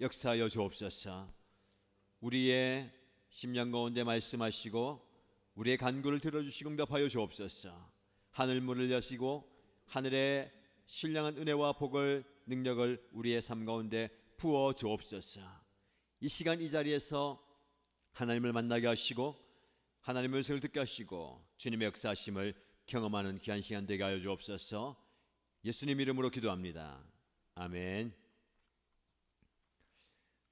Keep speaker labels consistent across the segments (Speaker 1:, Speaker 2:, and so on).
Speaker 1: 역사하여 주옵소서. 우리의 심령 가운데 말씀하시고 우리의 간구를 들어주시고 응답하여 주옵소서. 하늘문을 여시고 하늘의 신령한 은혜와 복을 능력을 우리의 삶 가운데 부어 주옵소서. 이 시간 이 자리에서 하나님을 만나게 하시고 하나님의 음성을 듣게 하시고 주님의 역사하심을 경험하는 귀한 시간 되게 하여 주옵소서. 예수님 이름으로 기도합니다. 아멘.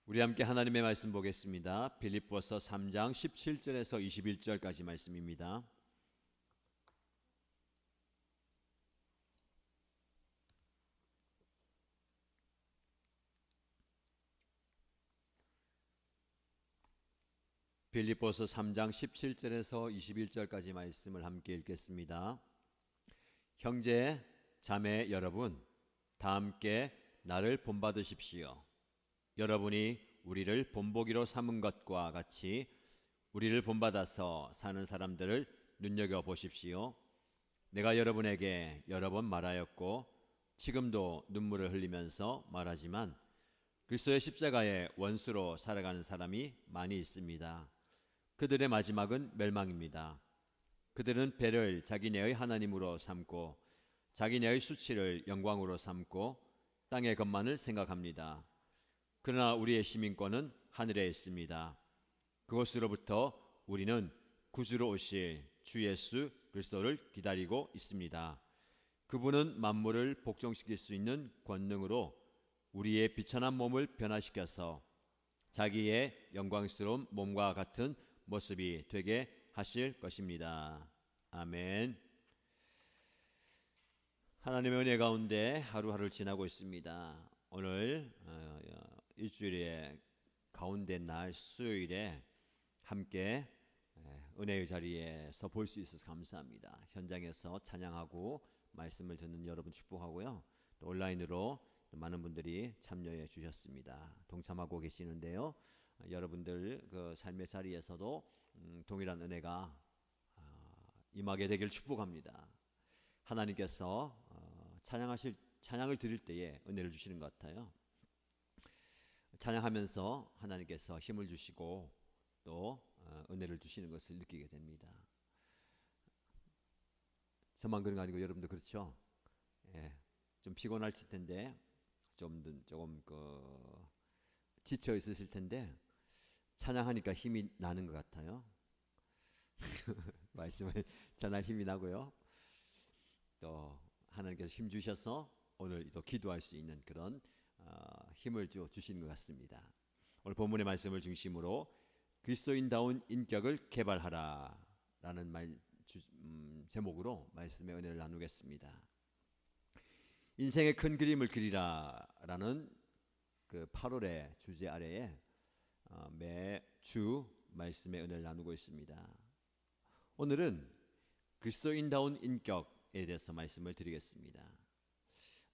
Speaker 1: 우리 함께 하나님의 말씀 보겠습니다. 빌립보서 3장 17절에서 21절까지 말씀입니다. 빌립보서 3장 17절에서 21절까지 말씀을 함께 읽겠습니다. 형제, 자매 여러분, 다 함께 나를 본받으십시오. 여러분이 우리를 본보기로 삼은 것과 같이 우리를 본받아서 사는 사람들을 눈여겨보십시오. 내가 여러분에게 여러 번 말하였고 지금도 눈물을 흘리면서 말하지만 그리스도의 십자가의 원수로 살아가는 사람이 많이 있습니다. 그들의 마지막은 멸망입니다. 그들은 배를 자기네의 하나님으로 삼고 자기네의 수치를 영광으로 삼고 땅의 것만을 생각합니다. 그러나 우리의 시민권은 하늘에 있습니다. 그곳으로부터 우리는 구주로 오실 주 예수 그리스도를 기다리고 있습니다. 그분은 만물을 복종시킬 수 있는 권능으로 우리의 비천한 몸을 변화시켜서 자기의 영광스러운 몸과 같은 모습이 되게 하실 것입니다. 아멘. 하나님의 은혜 가운데 하루하루를 지나고 있습니다. 오늘 일주일의 가운데 날 수요일에 함께 은혜의 자리에서 볼 수 있어서 감사합니다. 현장에서 찬양하고 말씀을 듣는 여러분 축복하고요. 또 온라인으로 많은 분들이 참여해 주셨습니다. 동참하고 계시는데요. 여러분들 그 삶의 자리에서도 동일한 은혜가 임하게 되길 축복합니다. 하나님께서 찬양을 드릴 때에 은혜를 주시는 것 같아요. 찬양하면서 하나님께서 힘을 주시고 또 은혜를 주시는 것을 느끼게 됩니다. 저만 그런 거 아니고 여러분도 그렇죠? 예, 좀 피곤할 텐데 조금 지쳐 있으실 텐데 찬양하니까 힘이 나는 것 같아요. 말씀을 전할 힘이 나고요. 또 하나님께서 힘 주셔서 오늘 또 기도할 수 있는 그런 힘을 주시는 것 같습니다. 오늘 본문의 말씀을 중심으로 그리스도인다운 인격을 개발하라 라는 제목으로 말씀의 은혜를 나누겠습니다. 인생의 큰 그림을 그리라 라는 그 8월의 주제 아래에 매주 말씀의 은혜를 나누고 있습니다. 오늘은 그리스도인다운 인격에 대해서 말씀을 드리겠습니다.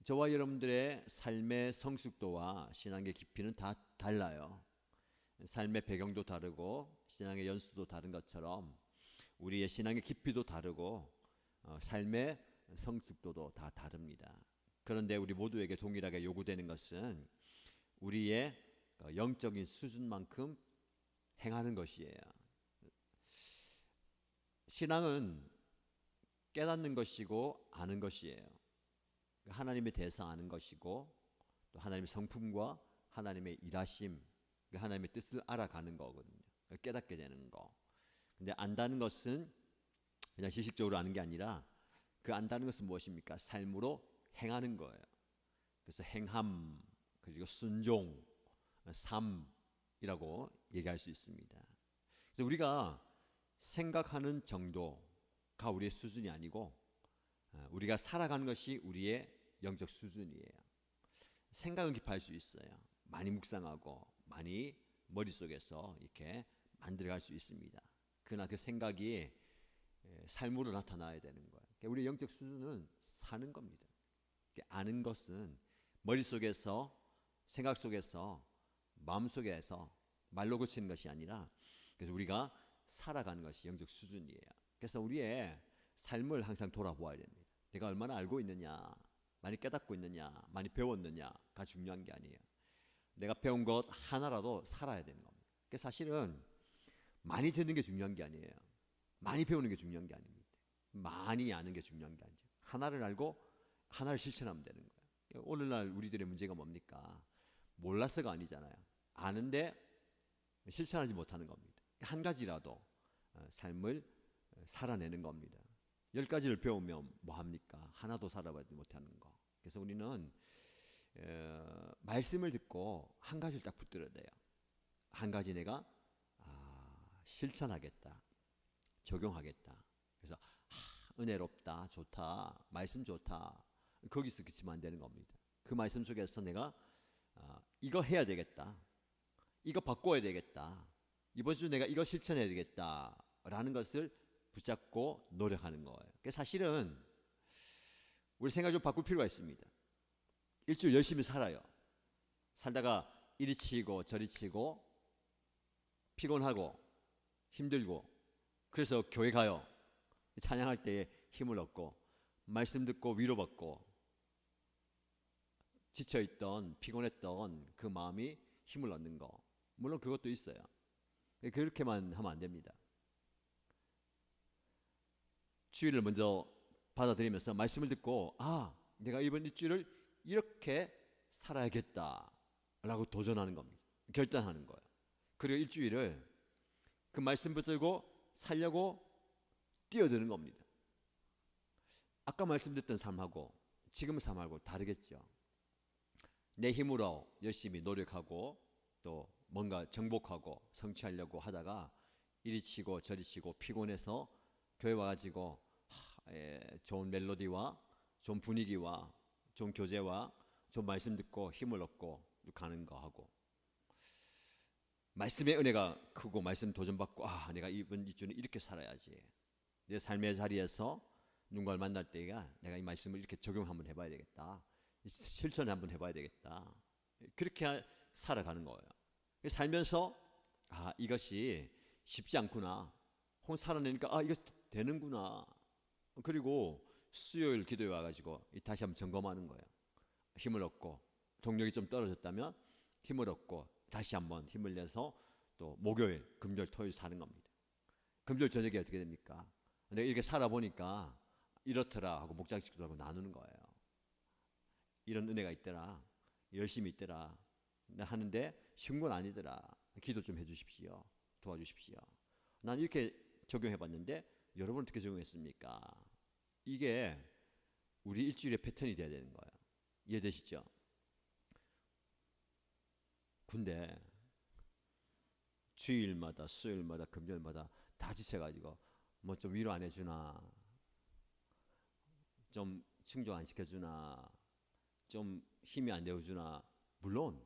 Speaker 1: 저와 여러분들의 삶의 성숙도와 신앙의 깊이는 다 달라요. 삶의 배경도 다르고 신앙의 연수도 다른 것처럼 우리의 신앙의 깊이도 다르고 삶의 성숙도도 다 다릅니다. 그런데 우리 모두에게 동일하게 요구되는 것은 우리의 영적인 수준만큼 행하는 것이에요. 신앙은 깨닫는 것이고 아는 것이에요. 하나님에 대해서 아는 것이고 또 하나님의 성품과 하나님의 일하심, 하나님의 뜻을 알아가는 거거든요. 깨닫게 되는 거. 근데 안다는 것은 그냥 지식적으로 아는 게 아니라 그 안다는 것은 무엇입니까? 삶으로 행하는 거예요. 그래서 행함, 그리고 순종, 삶이라고 얘기할 수 있습니다. 그래서 우리가 생각하는 정도가 우리의 수준이 아니고 우리가 살아가는 것이 우리의 영적 수준이에요. 생각은 깊어할 수 있어요. 많이 묵상하고 많이 머릿속에서 이렇게 만들어갈 수 있습니다. 그러나 그 생각이 삶으로 나타나야 되는 거예요. 그러니까 우리의 영적 수준은 사는 겁니다. 아는 것은 머릿속에서 생각 속에서 마음속에서 말로 그치는 것이 아니라 그래서 우리가 살아가는 것이 영적 수준이에요. 그래서 우리의 삶을 항상 돌아보아야 됩니다. 내가 얼마나 알고 있느냐, 많이 깨닫고 있느냐, 많이 배웠느냐가 중요한 게 아니에요. 내가 배운 것 하나라도 살아야 되는 겁니다. 그 사실은 많이 듣는 게 중요한 게 아니에요. 많이 배우는 게 중요한 게 아닙니다. 많이 아는 게 중요한 게 아니죠. 하나를 알고 하나를 실천하면 되는 거예요. 오늘날 우리들의 문제가 뭡니까? 몰라서가 아니잖아요. 아는데 실천하지 못하는 겁니다. 한 가지라도 삶을 살아내는 겁니다. 10가지를 배우면 뭐합니까? 하나도 살아보지 못하는 거. 그래서 우리는 말씀을 듣고 한 가지를 딱 붙들어야 돼요. 한 가지 내가 실천하겠다. 적용하겠다. 그래서 은혜롭다, 좋다, 말씀 좋다. 거기서 그치면 안 되는 겁니다. 그 말씀 속에서 내가 이거 해야 되겠다. 이거 바꿔야 되겠다. 이번 주 내가 이거 실천해야 되겠다. 라는 것을 붙잡고 노력하는 거예요. 사실은 우리 생각 좀 바꿀 필요가 있습니다. 일주일 열심히 살아요. 살다가 이리 치고 저리 치고 피곤하고 힘들고 그래서 교회 가요. 찬양할 때에 힘을 얻고 말씀 듣고 위로받고 지쳐있던 피곤했던 그 마음이 힘을 얻는 거. 물론 그것도 있어요. 그렇게만 하면 안 됩니다. 주의를 먼저 받아들이면서 말씀을 듣고 내가 이번 일주일을 이렇게 살아야겠다 라고 도전하는 겁니다. 결단하는 거예요. 그리고 일주일을 그 말씀 붙들고 살려고 뛰어드는 겁니다. 아까 말씀 듣던 삶하고 지금 삶하고 다르겠죠. 내 힘으로 열심히 노력하고 또 뭔가 정복하고 성취하려고 하다가 이리 치고 저리 치고 피곤해서 교회 와가지고 좋은 멜로디와 좋은 분위기와 좋은 교제와 좋은 말씀 듣고 힘을 얻고 가는 거 하고 말씀의 은혜가 크고 말씀 도전받고 내가 이번 이주는 이렇게 살아야지. 내 삶의 자리에서 누군가를 만날 때가 내가 이 말씀을 이렇게 적용 한번 해봐야 되겠다. 실천 한번 해봐야 되겠다. 그렇게 살아가는 거예요. 살면서 이것이 쉽지 않구나. 혹은 살아내니까 이거 되는구나. 그리고 수요일 기도에 와가지고 다시 한번 점검하는 거예요. 힘을 얻고 동력이 좀 떨어졌다면 힘을 얻고 다시 한번 힘을 내서 또 목요일, 금요일, 토요일 사는 겁니다. 금요일 저녁에 어떻게 됩니까? 내가 이렇게 살아보니까 이렇더라 하고 목장 식구들하고 나누는 거예요. 이런 은혜가 있더라. 열심히 있더라. 하는데 쉬운 건 아니더라. 기도 좀 해주십시오. 도와주십시오. 난 이렇게 적용해봤는데 여러분 어떻게 적용했습니까? 이게 우리 일주일의 패턴이 돼야 되는 거예요. 이해되시죠? 근데 주일마다 수요일마다 금요일마다 다 지쳐가지고 뭐 좀 위로 안 해주나, 좀 충족 안 시켜주나, 좀 힘이 안 되어주나. 물론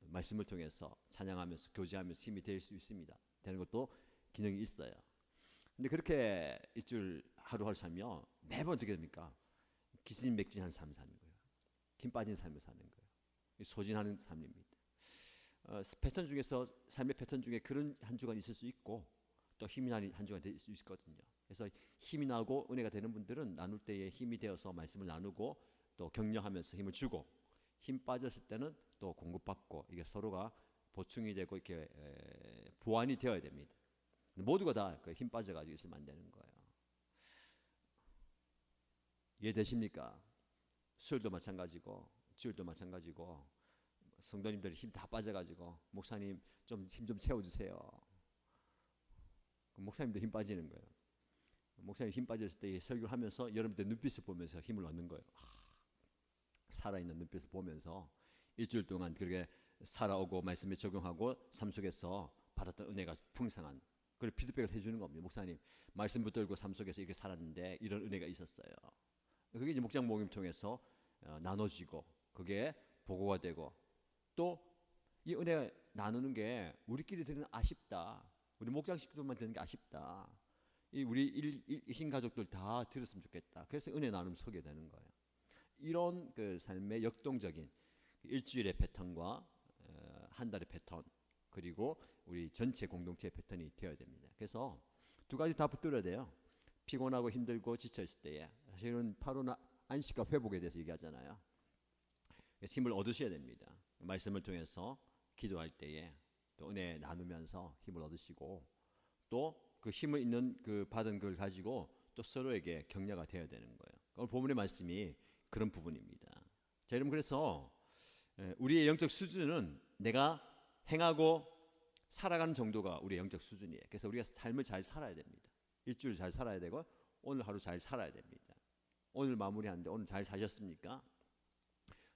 Speaker 1: 말씀을 통해서 찬양하면서 교제하면서 힘이 될 수 있습니다. 되는 것도 기능이 있어요. 근데 그렇게 일주일 하루하루 살면 매번 어떻게 됩니까? 기진맥진한 삶을 사는 거예요. 힘 빠진 삶을 사는 거예요. 소진하는 삶입니다. 패턴 중에서 삶의 패턴 중에 그런 한 주간 있을 수 있고 또 힘이 나는 한 주간 될 수 있거든요. 그래서 힘이 나고 은혜가 되는 분들은 나눌 때에 힘이 되어서 말씀을 나누고 또 격려하면서 힘을 주고, 힘 빠졌을 때는 또 공급받고, 이게 서로가 보충이 되고 이렇게 보완이 되어야 됩니다. 모두가 다 힘 빠져가지고 있으면 안 되는 거예요. 이해되십니까? 수요일도 마찬가지고 주일도 마찬가지고 성도님들이 힘 다 빠져가지고 목사님 좀 힘 좀 채워주세요. 목사님도 힘 빠지는 거예요. 목사님 힘 빠졌을 때 설교를 하면서 여러분들 눈빛을 보면서 힘을 얻는 거예요. 살아있는 눈빛을 보면서 일주일 동안 그렇게 살아오고 말씀에 적용하고 삶 속에서 받았던 은혜가 풍성한 그걸 피드백을 해주는 겁니다. 목사님 말씀 붙들고 삶 속에서 이렇게 살았는데 이런 은혜가 있었어요. 그게 이제 목장 모임 통해서 나눠지고 그게 보고가 되고, 또 이 은혜 나누는 게 우리끼리 들으면 아쉽다. 우리 목장 식구들만 듣는 게 아쉽다. 이 우리 일신 가족들 다 들었으면 좋겠다. 그래서 은혜 나눔 서게 되는 거예요. 이런 그 삶의 역동적인 일주일의 패턴과 한 달의 패턴, 그리고 우리 전체 공동체의 패턴이 되어야 됩니다. 그래서 두 가지 다 붙들어야 돼요. 피곤하고 힘들고 지쳐 있을 때에 사실은 바로 안식과 회복에 대해서 얘기하잖아요. 힘을 얻으셔야 됩니다. 말씀을 통해서 기도할 때에 또 은혜 나누면서 힘을 얻으시고 또 그 힘을 있는 그 받은 걸 가지고 또 서로에게 격려가 되어야 되는 거예요. 오늘 본문의 말씀이 그런 부분입니다. 자, 여러분 그래서 우리의 영적 수준은 내가 행하고 살아가는 정도가 우리의 영적 수준이에요. 그래서 우리가 삶을 잘 살아야 됩니다. 일주일 잘 살아야 되고 오늘 하루 잘 살아야 됩니다. 오늘 마무리하는데 오늘 잘 사셨습니까?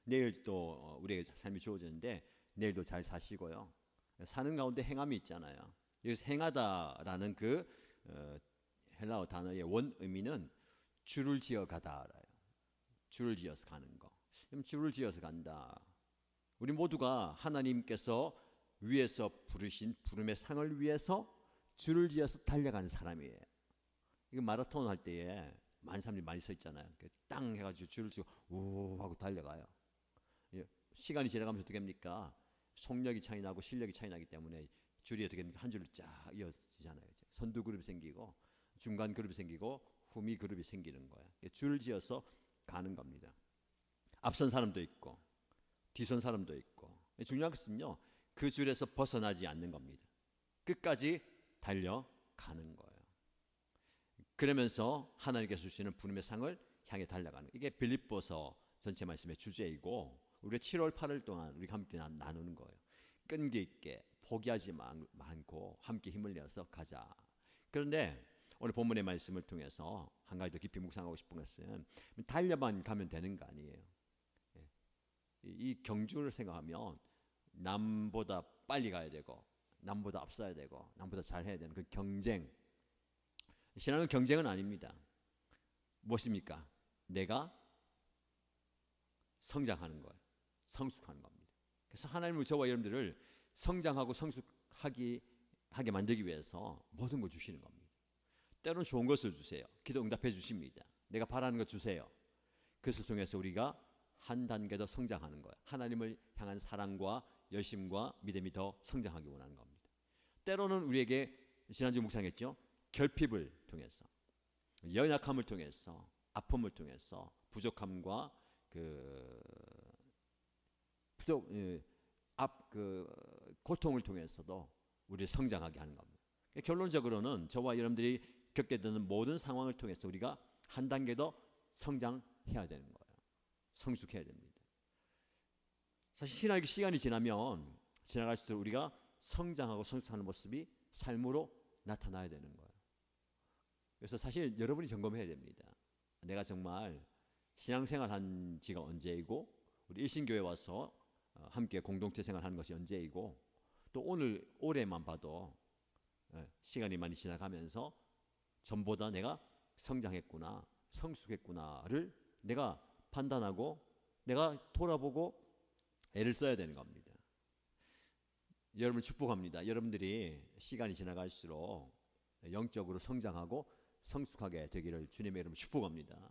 Speaker 1: 내일 또 우리의 삶이 주어지는데 내일도 잘 사시고요. 사는 가운데 행함이 있잖아요. 여기서 행하다라는 그 헬라어 단어의 원 의미는 줄을 지어 가다라요. 줄을 지어서 가는 거. 그럼 줄을 지어서 간다. 우리 모두가 하나님께서 위에서 부르신 부름의 상을 위해서 줄을 지어서 달려가는 사람이에요. 이거 마라톤 할 때에 많은 사람들이 많이 서 있잖아요. 땅 해가지고 줄을 지고 우 하고 달려가요. 시간이 지나가면서 어떻게 합니까? 속력이 차이 나고 실력이 차이 나기 때문에 줄이 어떻게 됩니까? 한 줄로 쫙 이어지잖아요. 선두 그룹이 생기고 중간 그룹이 생기고 후미 그룹이 생기는 거예요. 줄을 지어서 가는 겁니다. 앞선 사람도 있고 뒤선 사람도 있고 중요한 것은요. 그 줄에서 벗어나지 않는 겁니다. 끝까지 달려가는 거예요. 그러면서 하나님께서 주시는 부름의 상을 향해 달려가는 이게 빌립보서 전체 말씀의 주제이고 우리가 7월 8월 동안 우리가 함께 나누는 거예요. 끈기 있게 포기하지 않고 함께 힘을 내어서 가자. 그런데 오늘 본문의 말씀을 통해서 한 가지 더 깊이 묵상하고 싶은 것은 달려만 가면 되는 거 아니에요. 이 경주를 생각하면 남보다 빨리 가야 되고 남보다 앞서야 되고 남보다 잘해야 되는 그 경쟁. 신앙은 경쟁은 아닙니다. 무엇입니까? 내가 성장하는 거예요. 성숙하는 겁니다. 그래서 하나님은 저와 여러분들을 성장하고 성숙하게 만들기 위해서 모든 걸 주시는 겁니다. 때로는 좋은 것을 주세요. 기도 응답해 주십니다. 내가 바라는 것 주세요. 그것을 통해서 우리가 한 단계 더 성장하는 거예요. 하나님을 향한 사랑과 열심과 믿음이 더 성장하기 원하는 겁니다. 때로는 우리에게 지난주 묵상했죠. 결핍을 통해서 연약함을 통해서 아픔을 통해서 부족함과 고통을 통해서도 우리를 성장하게 하는 겁니다. 결론적으로는 저와 여러분들이 겪게 되는 모든 상황을 통해서 우리가 한 단계 더 성장해야 되는 거예요. 성숙해야 됩니다. 사실 신학의 시간이 지나갈수록 우리가 성장하고 성숙하는 모습이 삶으로 나타나야 되는 거예요. 그래서 사실 여러분이 점검해야 됩니다. 내가 정말 신앙생활 한 지가 언제이고 우리 일신교회 와서 함께 공동체 생활하는 것이 언제이고 또 오늘 올해만 봐도 시간이 많이 지나가면서 전보다 내가 성장했구나 성숙했구나를 내가 판단하고 내가 돌아보고 애를 써야 되는 겁니다. 여러분을 축복합니다. 여러분들이 시간이 지나갈수록 영적으로 성장하고 성숙하게 되기를 주님의 이름으로 축복합니다.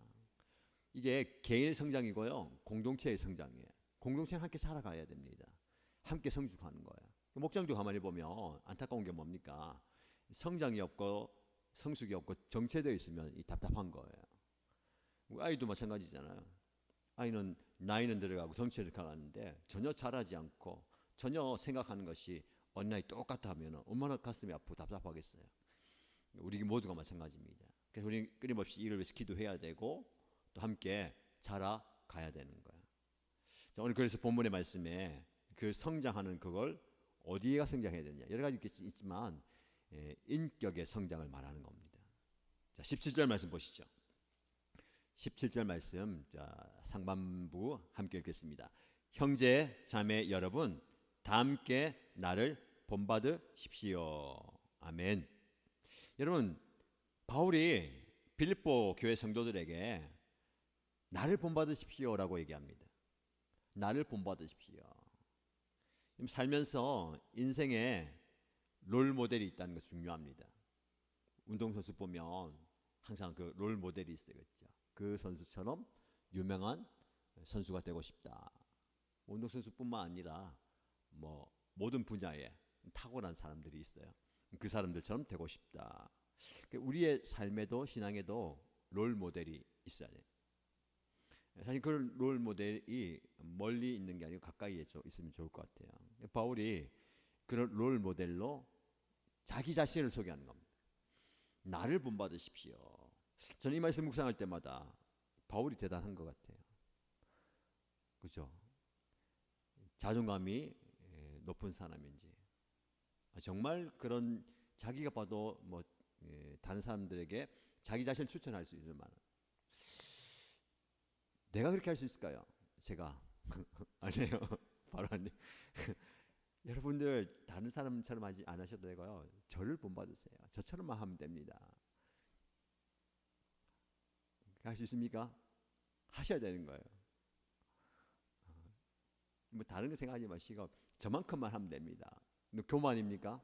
Speaker 1: 이게 개인의 성장이고요. 공동체의 성장이에요. 공동체는 함께 살아가야 됩니다. 함께 성숙하는 거예요. 목장도 가만히 보면 안타까운 게 뭡니까? 성장이 없고 성숙이 없고 정체되어 있으면 답답한 거예요. 아이도 마찬가지잖아요. 아이는 나이는 들어가고 정체를 가는데 전혀 자라지 않고 전혀 생각하는 것이 어느 나이 똑같아 하면 얼마나 가슴이 아프고 답답하겠어요. 우리 모두가 마찬가지입니다. 그래서 우리는 끊임없이 이를 위해서 기도해야 되고 또 함께 자라가야 되는 거예요. 자, 오늘 그래서 본문의 말씀에 그 성장하는 그걸 어디에가 성장해야 되느냐 여러 가지 있지만 인격의 성장을 말하는 겁니다. 자, 17절 말씀 보시죠. 17절 말씀 상반부 함께 읽겠습니다. 형제 자매 여러분 다 함께 나를 본받으십시오. 아멘. 여러분 바울이 빌립보 교회 성도들에게 나를 본받으십시오라고 얘기합니다. 나를 본받으십시오. 살면서 인생에 롤 모델이 있다는 것이 중요합니다. 운동선수 보면 항상 그 롤 모델이 있어야겠죠. 그 선수처럼 유명한 선수가 되고 싶다. 운동선수뿐만 아니라 모든 분야에 탁월한 사람들이 있어요. 그 사람들처럼 되고 싶다. 우리의 삶에도 신앙에도 롤 모델이 있어야 돼요. 사실 그런 롤 모델이 멀리 있는 게 아니고 가까이에 있으면 좋을 것 같아요. 바울이 그런 롤 모델로 자기 자신을 소개하는 겁니다. 나를 본받으십시오. 저는 이 말씀 묵상할 때마다 바울이 대단한 것 같아요. 그죠? 자존감이 높은 사람인지 정말 그런 자기가 봐도 뭐 다른 사람들에게 자기 자신을 추천할 수 있을 만한 내가 그렇게 할 수 있을까요? 제가 아니에요. 바로 아니에요. 여러분들 다른 사람처럼 하지 안 하셔도 되고요. 저를 본받으세요. 저처럼만 하면 됩니다. 할 수 있습니까? 하셔야 되는 거예요. 뭐 다른 거 생각하지 마시고 저만큼만 하면 됩니다. 교만입니까?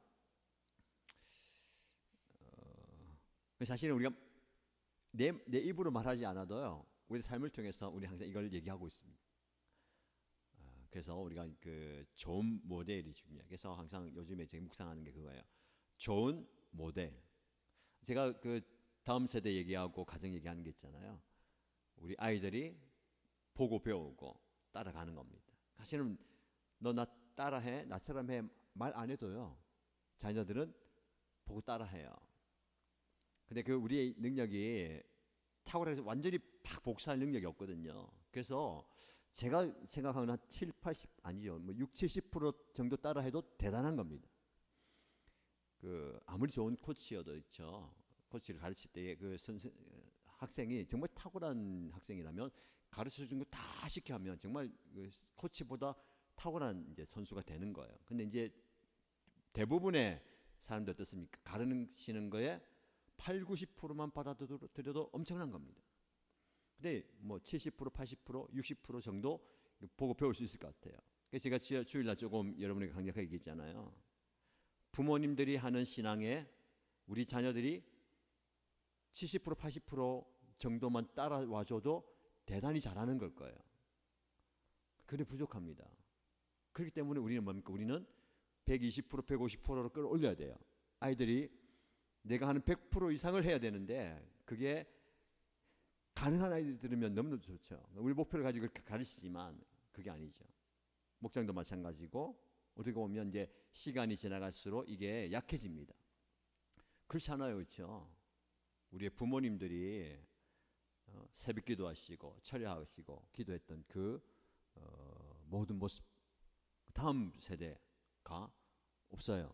Speaker 1: 사실은 우리가 내 입으로 말하지 않아도요. 우리 삶을 통해서 우리 항상 이걸 얘기하고 있습니다. 그래서 우리가 그 좋은 모델이 중요해요. 그래서 항상 요즘에 제가 묵상하는 게 그거예요. 좋은 모델. 제가 그 다음 세대 얘기하고 가정 얘기하는 게 있잖아요. 우리 아이들이 보고 배우고 따라가는 겁니다. 사실은 너 나 따라해, 나처럼 해 말 안 해도요. 자녀들은 보고 따라해요. 근데 그 우리의 능력이 탁월해서 완전히 팍 복사할 능력이 없거든요. 그래서 제가 생각하는 한 7, 80 아니요. 뭐 6, 70% 정도 따라해도 대단한 겁니다. 그 아무리 좋은 코치여도 있죠. 코치를 가르칠 때 그 학생이 정말 탁월한 학생이라면 가르쳐 준 거 다 시켜 하면 정말 그 코치보다 탁월한 이제 선수가 되는 거예요. 근데 이제 대부분의 사람들 어떻습니까? 가르치는 거에 8, 90%만 받아들여도 엄청난 겁니다. 근데 뭐 70%, 80%, 60% 정도 보고 배울 수 있을 것 같아요. 그래서 제가 주일날 조금 여러분에게 강력하게 얘기했잖아요. 부모님들이 하는 신앙에 우리 자녀들이 70%, 80% 정도만 따라와줘도 대단히 잘하는 걸 거예요. 그게 부족합니다. 그렇기 때문에 우리는 뭡니까? 우리는 120%, 150%로 끌어올려야 돼요. 아이들이 내가 하는 100% 이상을 해야 되는데 그게 가능한 아이들 들으면 너무너무 좋죠. 우리 목표를 가지고 그렇게 가르치지만 그게 아니죠. 목장도 마찬가지고 어떻게 보면 이제 시간이 지나갈수록 이게 약해집니다. 그렇지 않아요, 그렇죠? 우리의 부모님들이 새벽 기도하시고 철야하시고 기도했던 그 모든 모습 다음 세대가 없어요.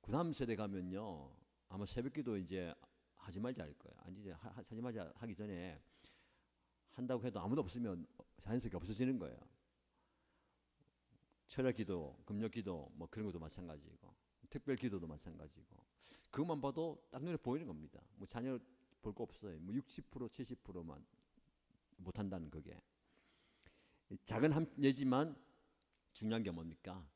Speaker 1: 그 다음 세대 가면요 아마 새벽 기도 이제 하지 말자 할 거예요. 아니 이제 하지 말자 하기 전에 한다고 해도 아무도 없으면 자연스럽게 없어지는 거예요. 철야 기도, 금요 기도 뭐 그런 것도 마찬가지고 특별 기도도 마찬가지고 그것만 봐도 딱 눈에 보이는 겁니다. 뭐 자녀 볼 거 없어요. 뭐 60%, 70%만 못 한다는 그게 작은 한 예지만 중요한 게 뭡니까?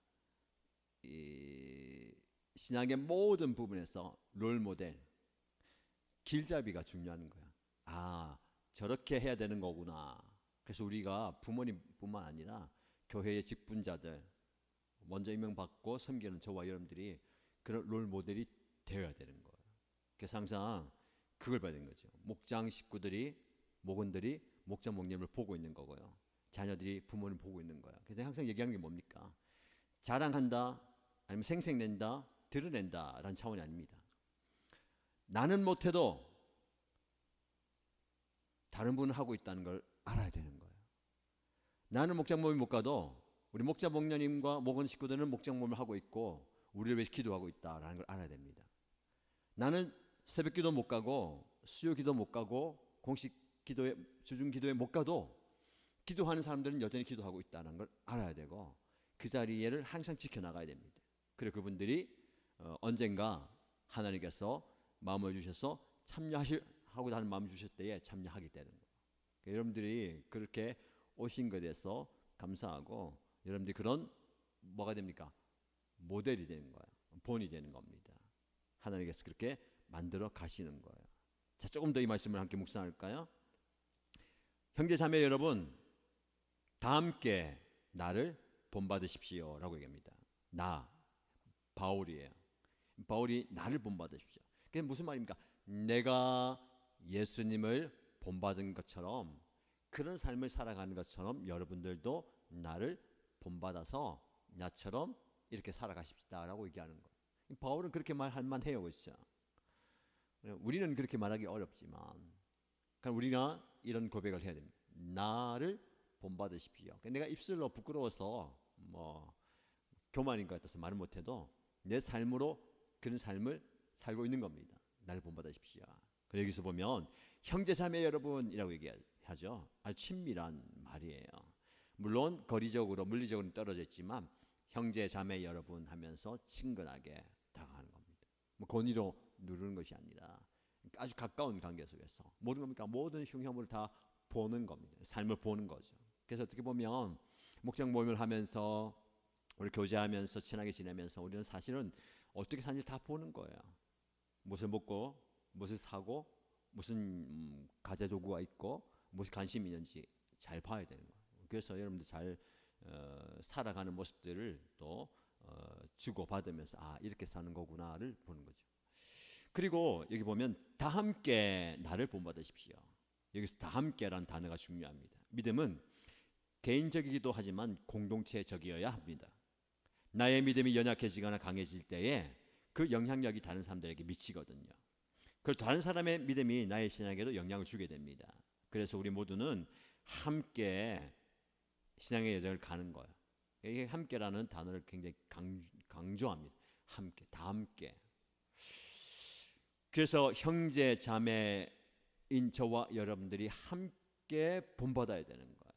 Speaker 1: 이 신앙의 모든 부분에서 롤 모델, 길잡이가 중요한 거야. 아, 저렇게 해야 되는 거구나. 그래서 우리가 부모님뿐만 아니라 교회의 직분자들 먼저 임명받고 섬기는 저와 여러분들이 그런 롤 모델이 되어야 되는 거예요. 그래서 항상 그걸 봐야 되는 거죠. 목장 식구들이 목원들이 목장 목님을 보고 있는 거고요. 자녀들이 부모님 보고 있는 거야. 그래서 항상 얘기하는 게 뭡니까? 자랑한다, 아니면 생색낸다, 드러낸다라는 차원이 아닙니다. 나는 못해도 다른 분은 하고 있다는 걸 알아야 되는 거예요. 나는 목장 모임 못 가도 우리 목장 목녀님과 목원 식구들은 목장 모임을 하고 있고 우리를 위해서 기도하고 있다라는 걸 알아야 됩니다. 나는 새벽 기도 못 가고 수요 기도 못 가고 공식 기도에 주중 기도에 못 가도 기도하는 사람들은 여전히 기도하고 있다는 걸 알아야 되고 그 자리를 항상 지켜나가야 됩니다. 그리고 그분들이 언젠가 하나님께서 마음을 주셔서 참여하고 하는 마음을 주셨을 때에 참여하게 되는 거예요. 그러니까 여러분들이 그렇게 오신 것에 대해서 감사하고 여러분들이 그런 뭐가 됩니까? 모델이 되는 거예요. 본이 되는 겁니다. 하나님께서 그렇게 만들어 가시는 거예요. 자, 조금 더 이 말씀을 함께 묵상할까요? 형제 자매 여러분, 다 함께 나를 본받으십시오 라고 얘기합니다. 나 바울이에요. 바울이 나를 본받으십시오. 그게 무슨 말입니까? 내가 예수님을 본받은 것처럼 그런 삶을 살아가는 것처럼 여러분들도 나를 본받아서 나처럼 이렇게 살아가십시다라고 얘기하는 거예요. 바울은 그렇게 말할 만해요, 그렇죠? 우리는 그렇게 말하기 어렵지만, 그러니까 우리가 이런 고백을 해야 됩니다. 나를 본받으십시오. 내가 입술로 부끄러워서 뭐 교만인 것 같아서 말을 못해도 내 삶으로 그런 삶을 살고 있는 겁니다. 나를 본받으십시오. 여기서 보면 형제자매 여러분이라고 얘기하죠. 아주 친밀한 말이에요. 물론 거리적으로 물리적으로는 떨어져 있지만 형제자매 여러분 하면서 친근하게 다가가는 겁니다. 뭐 권위로 누르는 것이 아니라 아주 가까운 관계 속에서 모든 겁니까? 모든 흉혐을 다 보는 겁니다. 삶을 보는 거죠. 그래서 어떻게 보면 목장 모임을 하면서 우리 교제하면서 친하게 지내면서 우리는 사실은 어떻게 사는지 다 보는 거예요. 무엇을 먹고 무엇을 사고 무슨 가재도구가 있고 무엇이 관심이 있는지 잘 봐야 되는 거예요. 그래서 여러분들 잘 살아가는 모습들을 또 주고받으면서 아 이렇게 사는 거구나를 보는 거죠. 그리고 여기 보면 다 함께 나를 본받으십시오. 여기서 다 함께라는 단어가 중요합니다. 믿음은 개인적이기도 하지만 공동체적이어야 합니다. 나의 믿음이 연약해지거나 강해질 때에 그 영향력이 다른 사람들에게 미치거든요. 그리고 다른 사람의 믿음이 나의 신앙에도 영향을 주게 됩니다. 그래서 우리 모두는 함께 신앙의 여정을 가는 거예요. 이게 함께라는 단어를 굉장히 강조합니다. 함께, 다 함께. 그래서 형제 자매인 저와 여러분들이 함께 본받아야 되는 거예요.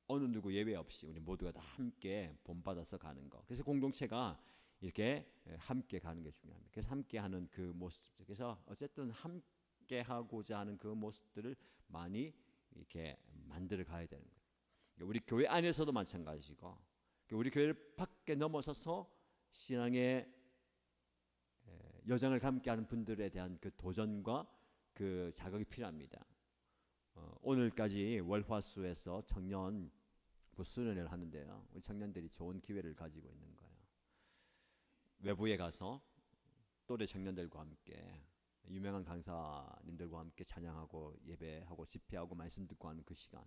Speaker 1: 어느 누구 예외 없이 우리 모두가 다 함께 본받아서 가는 거. 그래서 공동체가 이렇게 함께 가는 게 중요합니다. 그래서 함께하는 그 모습. 그래서 어쨌든 함께하고자 하는 그 모습들을 많이 이렇게 만들어 가야 되는 거예요. 우리 교회 안에서도 마찬가지고 우리 교회를 밖에 넘어서서 신앙의 여정을 함께하는 분들에 대한 그 도전과 그 자극이 필요합니다. 오늘까지 월화수에서 청년 수련회를 하는데요. 우리 청년들이 좋은 기회를 가지고 있는 거예요. 외부에 가서 또래 청년들과 함께 유명한 강사님들과 함께 찬양하고 예배하고 집회하고 말씀 듣고 하는 그 시간.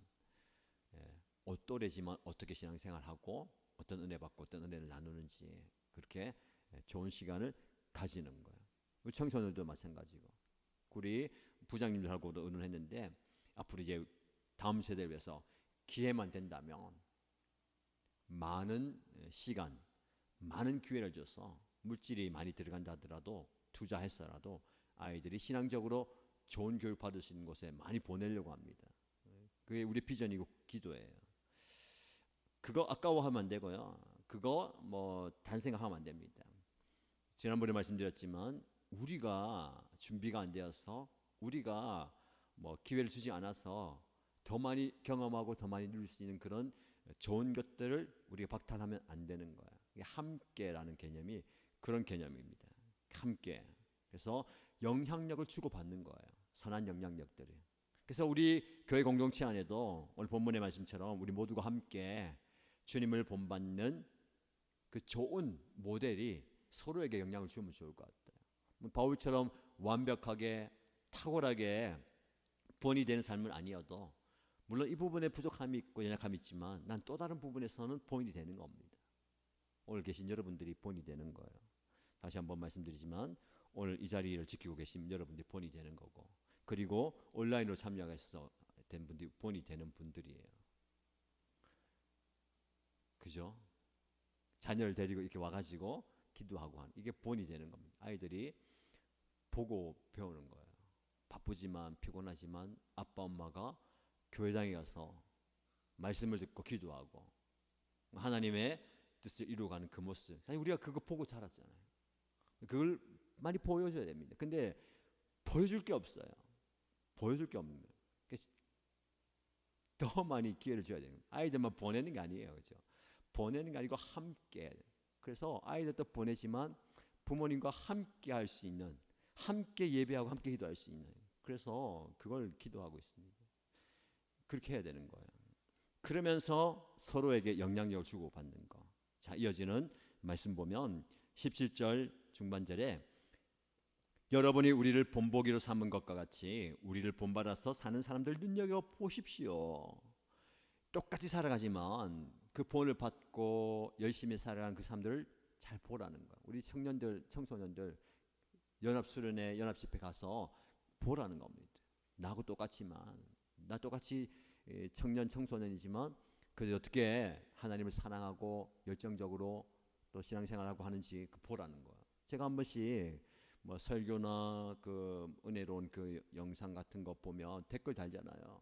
Speaker 1: 또래지만 어떻게 신앙생활하고 어떤 은혜 받고 어떤 은혜를 나누는지 그렇게 좋은 시간을 가지는 거예요. 우리 청소년들도 마찬가지고 우리 부장님들하고도 의논했는데 앞으로 이제 다음 세대를 위해서 기회만 된다면 많은 시간, 많은 기회를 줘서 물질이 많이 들어간다 하더라도 투자해서라도 아이들이 신앙적으로 좋은 교육 받을 수 있는 곳에 많이 보내려고 합니다. 그게 우리 비전이고 기도예요. 그거 아까워하면 안 되고요. 그거 뭐 다른 생각하면 안 됩니다. 지난번에 말씀드렸지만 우리가 준비가 안 되어서 우리가 뭐 기회를 주지 않아서 더 많이 경험하고 더 많이 누릴 수 있는 그런 좋은 것들을 우리가 박탈하면 안 되는 거예요. 함께라는 개념이 그런 개념입니다. 함께. 그래서 영향력을 주고받는 거예요. 선한 영향력들이. 그래서 우리 교회 공동체 안에도 오늘 본문의 말씀처럼 우리 모두가 함께 주님을 본받는 그 좋은 모델이 서로에게 영향을 주면 좋을 것 같아요. 바울처럼 완벽하게 탁월하게 본이 되는 삶은 아니어도 물론 이 부분에 부족함이 있고 연약함이 있지만 난 또 다른 부분에서는 본이 되는 겁니다. 오늘 계신 여러분들이 본이 되는 거예요. 다시 한번 말씀드리지만 오늘 이 자리를 지키고 계신 여러분들이 본이 되는 거고 그리고 온라인으로 참여해서 된 분들이 본이 되는 분들이에요. 그죠? 자녀를 데리고 이렇게 와가지고 기도하고 하는 이게 본이 되는 겁니다. 아이들이 보고 배우는 거예요. 바쁘지만 피곤하지만 아빠 엄마가 교회당에 가서 말씀을 듣고 기도하고 하나님의 뜻을 이루어가는 그 모습. 사실 우리가 그거 보고 자랐잖아요. 그걸 많이 보여줘야 됩니다. 근데 보여줄 게 없어요. 보여줄 게 없는 거예요. 그래서 더 많이 기회를 줘야 돼요. 아이들만 보내는 게 아니에요. 그렇죠? 보내는 게 아니고 함께. 그래서 아이들도 보내지만 부모님과 함께 할 수 있는 함께 예배하고 함께 기도할 수 있는 그래서 그걸 기도하고 있습니다. 그렇게 해야 되는 거예요. 그러면서 서로에게 영향력을 주고받는 거. 자, 이어지는 말씀 보면 17절 중반절에 여러분이 우리를 본보기로 삼은 것과 같이 우리를 본받아서 사는 사람들 눈여겨 보십시오. 똑같이 살아가지만 그 본을 받고 열심히 살아가는 그 사람들을 잘 보라는 거야. 우리 청년들, 청소년들 연합수련회, 연합집회 가서 보라는 겁니다. 나하고 똑같지만, 나 똑같이 청년, 청소년이지만 그래도 어떻게 하나님을 사랑하고 열정적으로 또 신앙생활하고 하는지 보라는 거야. 제가 한 번씩 뭐 설교나 그 은혜로운 그 영상 같은 거 보면 댓글 달잖아요.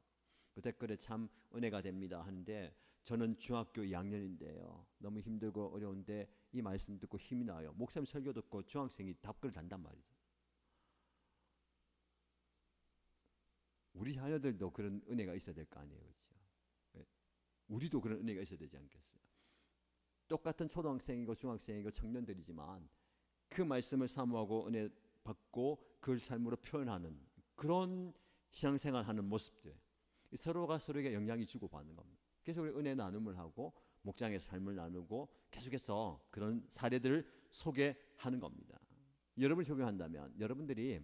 Speaker 1: 그 댓글에 참 은혜가 됩니다 하는데, 저는 중학교 2학년인데요. 너무 힘들고 어려운데 이 말씀 듣고 힘이 나요. 목사님 설교 듣고 중학생이 답글 단단 말이죠. 우리 자녀들도 그런 은혜가 있어야 될 거 아니에요. 그렇죠? 우리도 그런 은혜가 있어야 되지 않겠어요? 똑같은 초등학생이고 중학생이고 청년들이지만 그 말씀을 사모하고 은혜 받고 그 삶으로 표현하는 그런 신앙생활하는 모습들, 서로가 서로에게 영향이 주고받는 겁니다. 그래서 우리 은혜 나눔을 하고 목장에서 삶을 나누고 계속해서 그런 사례들을 소개하는 겁니다. 여러분이 적용한다면 여러분들이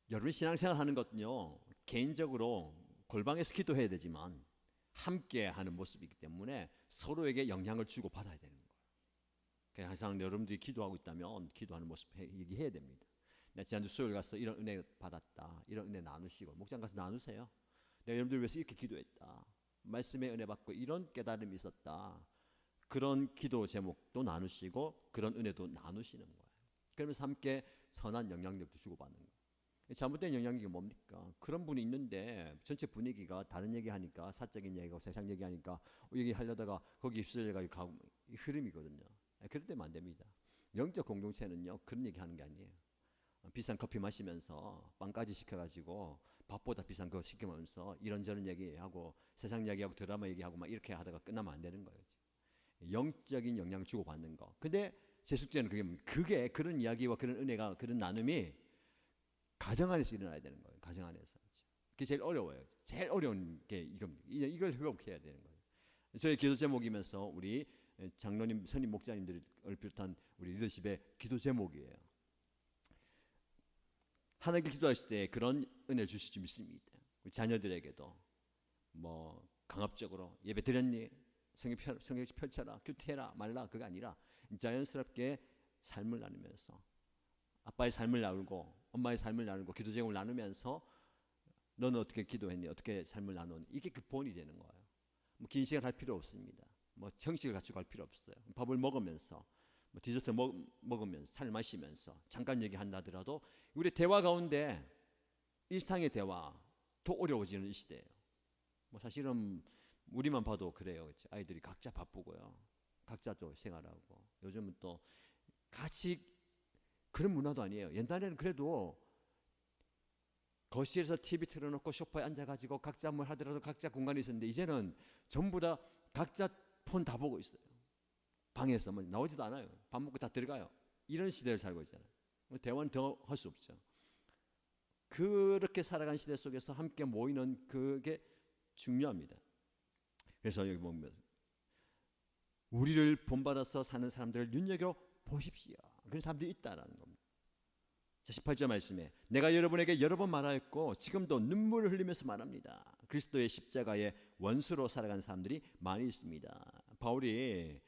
Speaker 1: 여러분 신앙생활 하는 것은요, 개인적으로 골방에서 기도해야 되지만 함께 하는 모습이기 때문에 서로에게 영향을 주고 받아야 되는 거예요. 그래서 항상 여러분들이 기도하고 있다면 기도하는 모습 얘기해야 됩니다. 내가 지난주 수요일 가서 이런 은혜 받았다, 이런 은혜 나누시고, 목장 가서 나누세요. 내가 여러분들 위해서 이렇게 기도했다, 말씀의 은혜 받고 이런 깨달음이 있었다, 그런 기도 제목도 나누시고 그런 은혜도 나누시는 거예요. 그러면서 함께 선한 영향력도 주고받는 거예요. 잘못된 영향력이 뭡니까? 그런 분이 있는데 전체 분위기가 다른 얘기하니까, 사적인 얘기하고 세상 얘기하니까 얘기하려다가 거기 휩쓸려가지고 가고, 흐름이거든요. 그럴 때면 안 됩니다. 영적 공동체는요, 그런 얘기하는 게 아니에요. 비싼 커피 마시면서 빵까지 시켜가지고 밥보다 비싼 거 시키면서 이런저런 얘기하고 세상 얘기하고 드라마 얘기하고 막 이렇게 하다가 끝나면 안 되는 거예요. 영적인 영향을 주고받는 거. 근데 제 숙제는 그게 그런 이야기와 그런 은혜가, 그런 나눔이 가정 안에서 일어나야 되는 거예요. 가정 안에서. 그게 제일 어려워요. 제일 어려운 게 이겁니다. 이걸 회복해야 되는 거예요. 저희 기도 제목이면서 우리 장로님, 선임 목사님들을 비롯한 우리 리더십의 기도 제목이에요. 하나님께 기도하실 때 그런 은혜를 주실 줄 믿습니다. 우리 자녀들에게도 뭐 강압적으로 예배 드렸니? 성경 펼쳐라, 큐티해라, 말라, 그게 아니라 자연스럽게 삶을 나누면서, 아빠의 삶을 나누고 엄마의 삶을 나누고 기도 제목을 나누면서 너는 어떻게 기도했니? 어떻게 삶을 나누니? 이게 그 본이 되는 거예요. 뭐 긴 시간 할 필요 없습니다. 뭐 형식을 갖추고 할 필요 없어요. 밥을 먹으면서, 뭐 디저트 먹으면서, 차를 마시면서 잠깐 얘기한다 하더라도 우리 대화 가운데 일상의 대화 더 어려워지는 이 시대예요. 뭐 사실은 우리만 봐도 그래요. 그치? 아이들이 각자 바쁘고요. 각자 또 생활하고, 요즘은 또 같이 그런 문화도 아니에요. 옛날에는 그래도 거실에서 TV 틀어놓고 소파에 앉아가지고 각자 뭘 하더라도 각자 공간이 있었는데, 이제는 전부 다 각자 폰 다 보고 있어요. 방에서 뭐 나오지도 않아요. 밥 먹고 다 들어가요. 이런 시대를 살고 있잖아요. 대화는 더 할 수 없죠. 그렇게 살아가는 시대 속에서 함께 모이는 그게 중요합니다. 그래서 여기 보면 우리를 본받아서 사는 사람들을 눈여겨 보십시오. 그런 사람들이 있다라는 겁니다. 18절 말씀에 내가 여러분에게 여러 번 말하였고 지금도 눈물을 흘리면서 말합니다. 그리스도의 십자가의 원수로 살아가는 사람들이 많이 있습니다. 바울이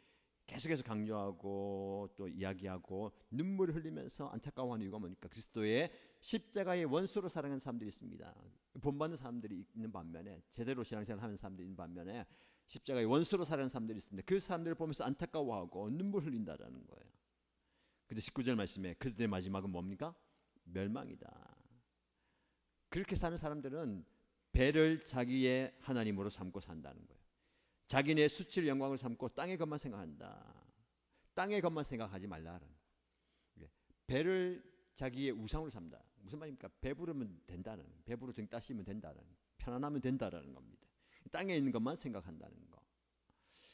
Speaker 1: 계속해서 강조하고 또 이야기하고 눈물을 흘리면서 안타까워하는 이유가 뭐니까, 그리스도의 십자가의 원수로 살아가는 사람들이 있습니다. 본받는 사람들이 있는 반면에, 제대로 신앙생활 하는 사람들이 있는 반면에 십자가의 원수로 살아가는 사람들이 있습니다. 그 사람들을 보면서 안타까워하고 눈물 흘린다라는 거예요. 근데 19절 말씀에 그들의 마지막은 뭡니까? 멸망이다. 그렇게 사는 사람들은 배를 자기의 하나님으로 삼고 산다는 거예요. 자기네 수치를 영광을 삼고 땅의 것만 생각한다. 땅의 것만 생각하지 말라는. 배를 자기의 우상으로 삼다. 무슨 말입니까? 배부르면 된다는, 배부르 등 따시면 된다는, 편안하면 된다라는 겁니다. 땅에 있는 것만 생각한다는 거.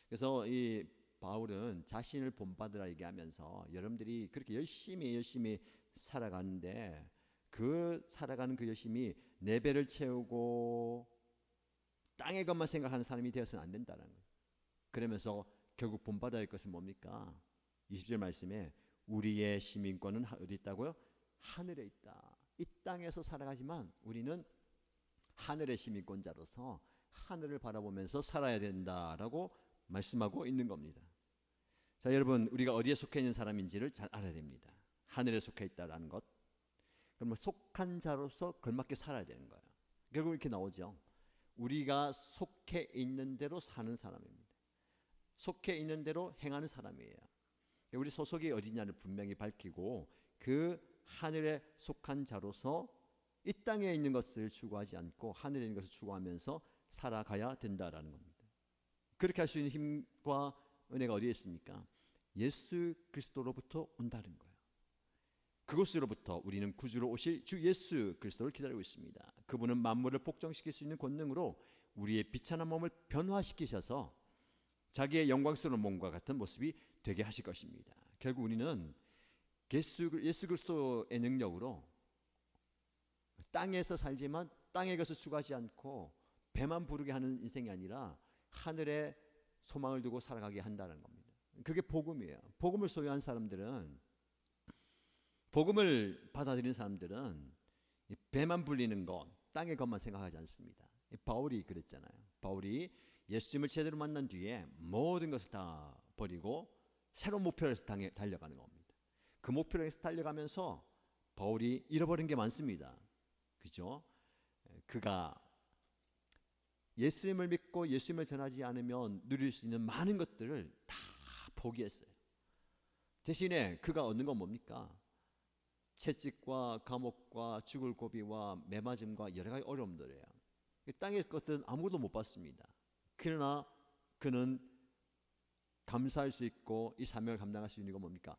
Speaker 1: 그래서 이 바울은 자신을 본받으라 얘기하면서 여러분들이 그렇게 열심히 살아가는데, 그 살아가는 그 열심이 내 배를 채우고 땅의 것만 생각하는 사람이 되어서는 안 된다는 거예요. 그러면서 결국 본받아야 할 것은 뭡니까? 20절 말씀에 우리의 시민권은 어디 있다고요? 하늘에 있다. 이 땅에서 살아가지만 우리는 하늘의 시민권자로서 하늘을 바라보면서 살아야 된다라고 말씀하고 있는 겁니다. 자, 여러분, 우리가 어디에 속해 있는 사람인지를 잘 알아야 됩니다. 하늘에 속해 있다라는 것. 그러면 속한 자로서 걸맞게 살아야 되는 거예요. 결국 이렇게 나오죠. 우리가 속해 있는 대로 사는 사람입니다. 속해 있는 대로 행하는 사람이에요. 우리 소속이 어디냐를 분명히 밝히고 그 하늘에 속한 자로서 이 땅에 있는 것을 추구하지 않고 하늘에 있는 것을 추구하면서 살아가야 된다라는 겁니다. 그렇게 할 수 있는 힘과 은혜가 어디에 있습니까? 예수 그리스도로부터 온다는 거예요. 그곳으로부터 우리는 구주로 오실 주 예수 그리스도를 기다리고 있습니다. 그분은 만물을 복종시킬 수 있는 권능으로 우리의 비천한 몸을 변화시키셔서 자기의 영광스러운 몸과 같은 모습이 되게 하실 것입니다. 결국 우리는 예수 그리스도의 능력으로 땅에서 살지만 땅의 것을 추구하지 않고 배만 부르게 하는 인생이 아니라 하늘에 소망을 두고 살아가게 한다는 겁니다. 그게 복음이에요. 복음을 소유한 사람들은, 복음을 받아들이는 사람들은 배만 불리는 것, 땅의 것만 생각하지 않습니다. 바울이 그랬잖아요. 바울이 예수님을 제대로 만난 뒤에 모든 것을 다 버리고 새로운 목표를 향해 달려가는 겁니다. 그 목표를 향해서 달려가면서 바울이 잃어버린 게 많습니다. 그죠? 그가 예수님을 믿고 예수님을 전하지 않으면 누릴 수 있는 많은 것들을 다 포기했어요. 대신에 그가 얻는 건 뭡니까? 채찍과 감옥과 죽을 고비와 매맞음과 여러 가지 어려움들이에요. 땅의 것들은 아무것도 못 받습니다. 그러나 그는 감사할 수 있고 이 사명을 감당할 수 있는 건 뭡니까?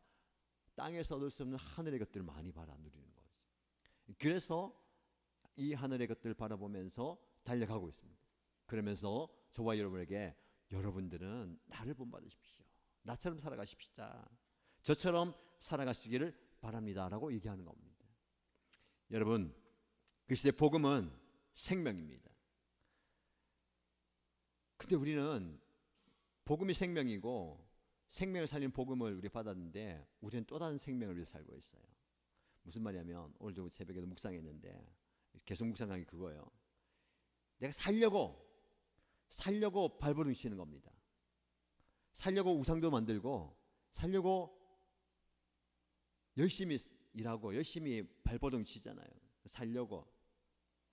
Speaker 1: 땅에서 얻을 수 없는 하늘의 것들을 많이 받아 누리는 거죠. 그래서 이 하늘의 것들을 바라보면서 달려가고 있습니다. 그러면서 저와 여러분에게 여러분들은 나를 본받으십시오. 나처럼 살아가십시오. 저처럼 살아가시기를 바랍니다라고 얘기하는 겁니다. 여러분, 그 시대 복음은 생명입니다. 근데 우리는 복음이 생명이고 생명을 살리는 복음을 우리 받았는데 우리는 또 다른 생명을 위해 살고 있어요. 무슨 말이냐면 오늘도 새벽에도 묵상했는데 계속 묵상하는 게 그거예요. 내가 살려고 발버둥 치는 겁니다. 살려고 우상도 만들고 살려고 열심히 일하고 열심히 발버둥 치잖아요. 살려고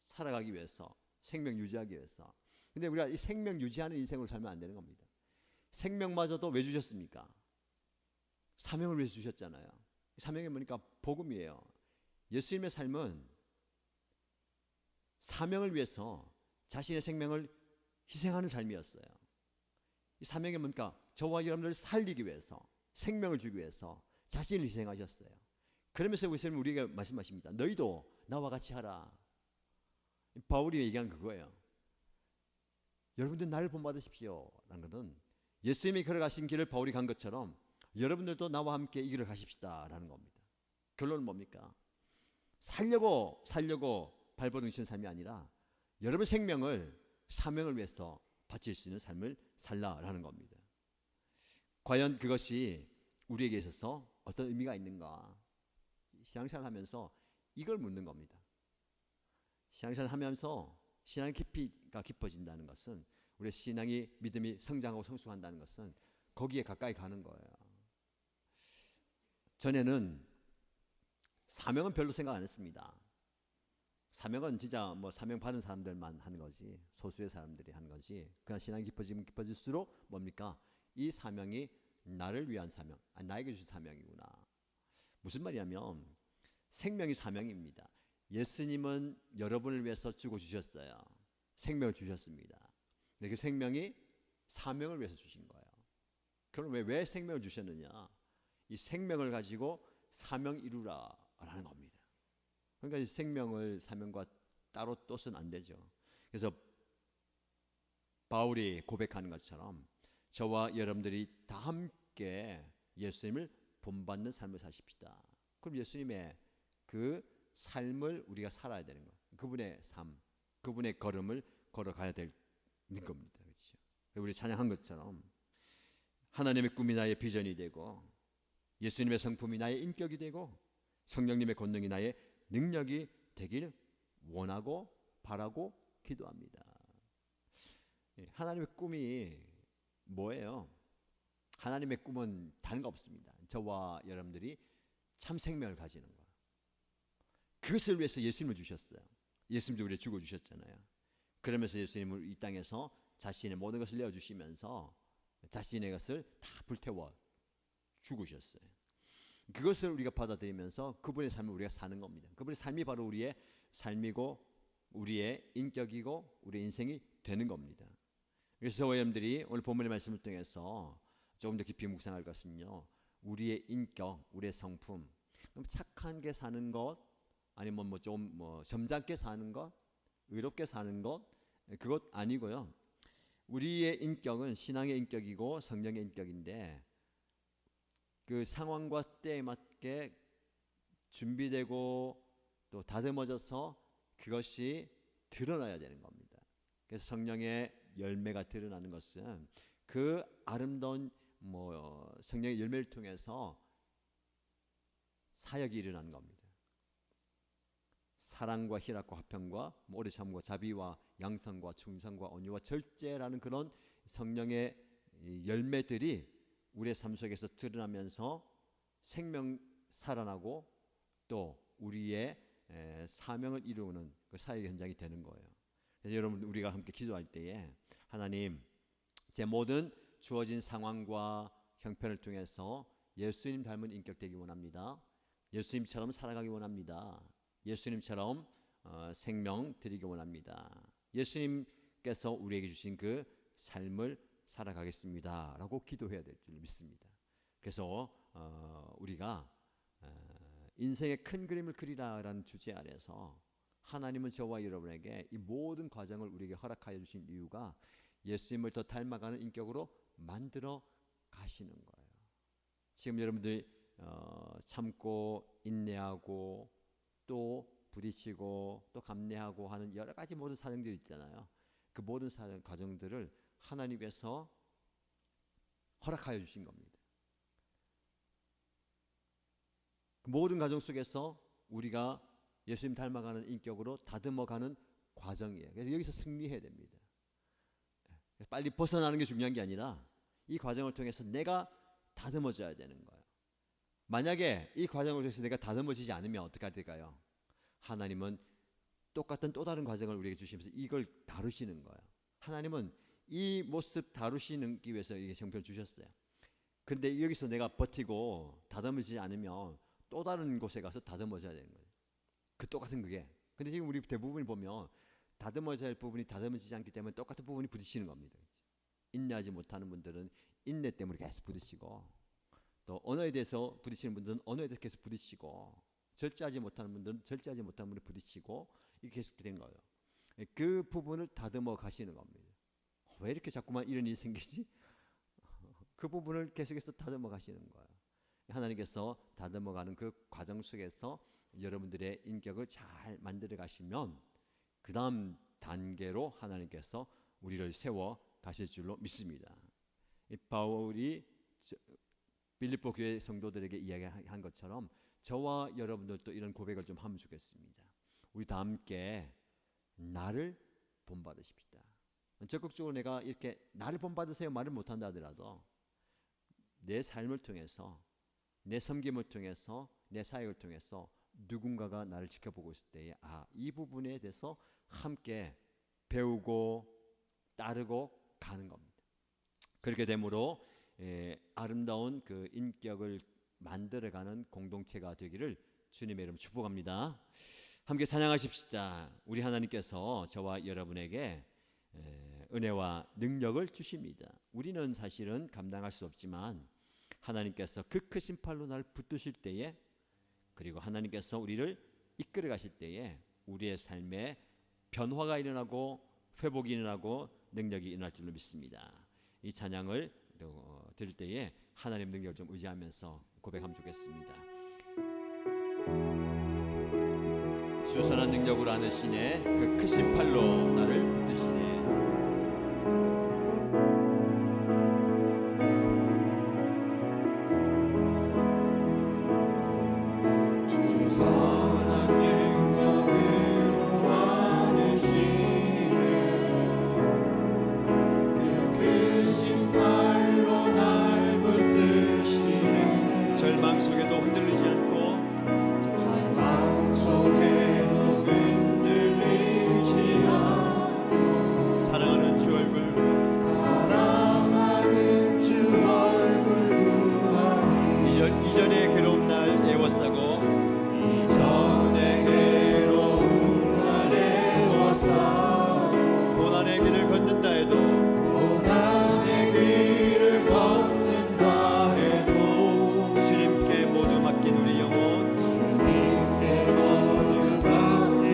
Speaker 1: 살아가기 위해서, 생명 유지하기 위해서. 근데 우리가 이 생명 유지하는 인생으로 살면 안 되는 겁니다. 생명마저도 왜 주셨습니까? 사명을 위해서 주셨잖아요. 사명이 뭐니까 복음이에요. 예수님의 삶은 사명을 위해서 자신의 생명을 희생하는 삶이었어요. 이 사명이 뭡니까? 저와 여러분들을 살리기 위해서, 생명을 주기 위해서 자신을 희생하셨어요. 그러면서 예수님은 우리에게 말씀하십니다. 너희도 나와 같이 하라. 바울이 얘기한 그거예요. 여러분들 나를 본받으십시오 라는 것은 예수님이 걸어가신 길을 바울이 간 것처럼 여러분들도 나와 함께 이 길을 가십시다 라는 겁니다. 결론은 뭡니까? 살려고 발버둥 치는 삶이 아니라 여러분 생명을 사명을 위해서 바칠 수 있는 삶을 살라라는 겁니다. 과연 그것이 우리에게 있어서 어떤 의미가 있는가? 신앙생활 하면서 이걸 묻는 겁니다. 신앙생활 하면서 신앙의 깊이가 깊어진다는 것은 우리의 신앙이 믿음이 성장하고 성숙한다는 것은 거기에 가까이 가는 거예요. 전에는 사명은 별로 생각 안 했습니다. 사명은 진짜 뭐 사명 받은 사람들만 하는 거지, 소수의 사람들이 하는 거지. 그러나 신앙이 깊어지면 깊어질수록 뭡니까? 이 사명이 나를 위한 사명, 나에게 주신 사명이구나. 무슨 말이냐면 생명이 사명입니다. 예수님은 여러분을 위해서 죽어주셨어요. 생명을 주셨습니다. 근데 그 생명이 사명을 위해서 주신 거예요. 그럼 왜 생명을 주셨느냐? 이 생명을 가지고 사명 이루라라는 겁니다. 그러니까 이 생명을 사명과 따로 돛은 안 되죠. 그래서 바울이 고백하는 것처럼 저와 여러분들이 다 함께 예수님을 본받는 삶을 사십시다. 그럼 예수님의 그 삶을 우리가 살아야 되는 거예요. 그분의 삶, 그분의 걸음을 걸어가야 되는 겁니다. 그렇죠? 우리 찬양한 것처럼 하나님의 꿈이 나의 비전이 되고 예수님의 성품이 나의 인격이 되고 성령님의 권능이 나의 능력이 되길 원하고 바라고 기도합니다. 하나님의 꿈이 뭐예요? 하나님의 꿈은 다른 거 없습니다. 저와 여러분들이 참 생명을 가지는 거예요. 그것을 위해서 예수님을 주셨어요. 예수님도 우리를 죽어주셨잖아요. 그러면서 예수님은 이 땅에서 자신의 모든 것을 내어주시면서 자신의 것을 다 불태워 죽으셨어요. 그것을 우리가 받아들이면서 그분의 삶을 우리가 사는 겁니다. 그분의 삶이 바로 우리의 삶이고 우리의 인격이고 우리의 인생이 되는 겁니다. 그래서 저와 여러분들이 오늘 본문의 말씀을 통해서 조금 더 깊이 묵상할 것은요, 우리의 인격, 우리의 성품, 착한 게 사는 것, 아니면 좀 점잖게 사는 것, 의롭게 사는 것, 그것 아니고요. 우리의 인격은 신앙의 인격이고 성령의 인격인데, 그 상황과 때에 맞게 준비되고 또 다듬어져서 그것이 드러나야 되는 겁니다. 그래서 성령의 열매가 드러나는 것은 그 아름다운 성령의 열매를 통해서 사역이 일어나는 겁니다. 사랑과 희락과 화평과 오래 참과 자비와 양선과 충성과 온유와 절제라는 그런 성령의 열매들이 우리의 삶 속에서 드러나면서 생명 살아나고 또 우리의 사명을 이루는 그 사역 현장이 되는 거예요. 그래서 여러분, 우리가 함께 기도할 때에 하나님, 제 모든 주어진 상황과 형편을 통해서 예수님 닮은 인격 되기 원합니다. 예수님처럼 살아가기 원합니다. 예수님처럼 생명 드리기 원합니다. 예수님께서 우리에게 주신 그 삶을 살아가겠습니다 라고 기도해야 될 줄 믿습니다. 그래서 우리가 인생의 큰 그림을 그리라라는 주제 아래서 하나님은 저와 여러분에게 이 모든 과정을 우리에게 허락하여 주신 이유가 예수님을 더 닮아가는 인격으로 만들어 가시는 거예요. 지금 여러분들 참고 인내하고 또 부딪히고 또 감내하고 하는 여러 가지 모든 사정들이 있잖아요. 그 모든 과정들을 하나님께서 허락하여 주신 겁니다. 그 모든 과정 속에서 우리가 예수님 닮아가는 인격으로 다듬어가는 과정이에요. 그래서 여기서 승리해야 됩니다. 빨리 벗어나는 게 중요한 게 아니라 이 과정을 통해서 내가 다듬어져야 되는 거예요. 만약에 이 과정을 통해서 내가 다듬어지지 않으면 어떻게 될까요? 하나님은 똑같은 또 다른 과정을 우리에게 주시면서 이걸 다루시는 거예요. 하나님은 이 모습 다루시기 위해서 이게 형편을 주셨어요. 그런데 여기서 내가 버티고 다듬어지지 않으면 또 다른 곳에 가서 다듬어져야 되는 거예요. 그 똑같은 그게. 근데 지금 우리 대부분이 보면 다듬어져야 할 부분이 다듬어지지 않기 때문에 똑같은 부분이 부딪히는 겁니다. 인내하지 못하는 분들은 인내 때문에 계속 부딪히고, 또 언어에 대해서 부딪히는 분들은 언어에 대해서 계속 부딪히고, 절제하지 못하는 분들은 절제하지 못하는 분을 부딪히고, 이게 계속 된 거예요. 그 부분을 다듬어 가시는 겁니다. 왜 이렇게 자꾸만 이런 일이 생기지? 그 부분을 계속해서 다듬어 가시는 거예요. 하나님께서 다듬어 가는 그 과정 속에서 여러분들의 인격을 잘 만들어 가시면 그 다음 단계로 하나님께서 우리를 세워 가실 줄로 믿습니다. 바울이 빌립보 교회 성도들에게 이야기한 것처럼 저와 여러분들도 이런 고백을 좀 하면 좋겠습니다. 우리 다 함께 나를 본받으십시다. 적극적으로 내가 이렇게 나를 본받으세요 말을 못한다 하더라도 내 삶을 통해서, 내 섬김을 통해서, 내 사역을 통해서 누군가가 나를 지켜보고 있을 때에 이 부분에 대해서 함께 배우고 따르고 가는 겁니다. 그렇게 되므로 아름다운 그 인격을 만들어가는 공동체가 되기를 주님의 이름으로 축복합니다. 함께 찬양하십시다. 우리 하나님께서 저와 여러분에게 은혜와 능력을 주십니다. 우리는 사실은 감당할 수 없지만 하나님께서 그 크신 팔로 날 붙드실 때에, 그리고 하나님께서 우리를 이끌어 가실 때에 우리의 삶에 변화가 일어나고 회복이 일어나고 능력이 일어날 줄로 믿습니다. 이 찬양을 들을 때에 하나님 능력을 좀 의지하면서 고백하면 좋겠습니다. 주 선한 능력으로 안으시네, 그 크신 팔로 나를 붙드시네. 애워싸고
Speaker 2: 이전에게로 나를 애워싸고
Speaker 1: 고난의 길을 걷는다 해도
Speaker 2: 고난의 길을 걷는다 해도
Speaker 1: 주님께 모두 맡긴 우리 영혼
Speaker 2: 주님께 모두 맡긴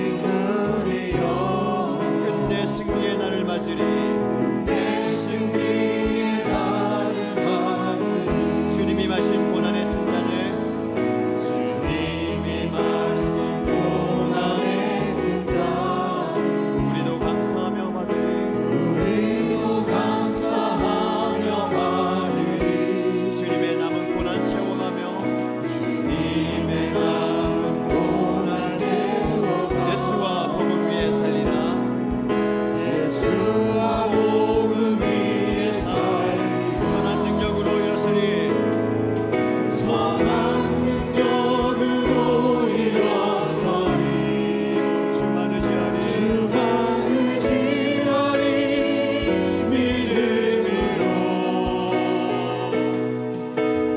Speaker 2: 우리 영혼
Speaker 1: 끝내 승리의 날을 맞으리
Speaker 2: 내 승리의 날을 맞으리
Speaker 1: 주님이 마신 고난의 승잔을
Speaker 2: 주님이 마신 고난의 승잔
Speaker 1: 우리도 감사하며 받으리
Speaker 2: 우리도 감사하며 받으리
Speaker 1: 주님의 남은 고난 체험하며
Speaker 2: 주님의 남은 고난 채워가
Speaker 1: 예수와 복음 위에 살리라
Speaker 2: 예수와 복음 위에 살리라
Speaker 1: 선한 능력으로 일어서리
Speaker 2: 선한 능력으로 일어서리
Speaker 1: 주만 의지하리
Speaker 2: 주만 의지하리 믿음으로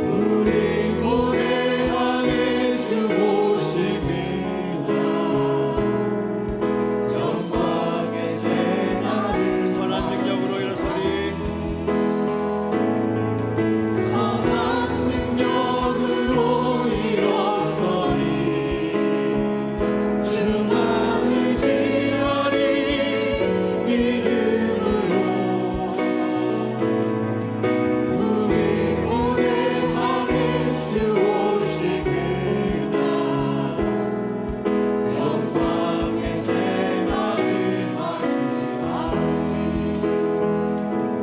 Speaker 2: 우리 고대 향해 주 오시느라 영광의 새날을
Speaker 1: 선한 능력으로 일어서리
Speaker 2: 선한 능력으로 일어서리 주만 의지하리 믿음으로 우리 고대 향해 주 오시느라 영광의 새날을 맞이하리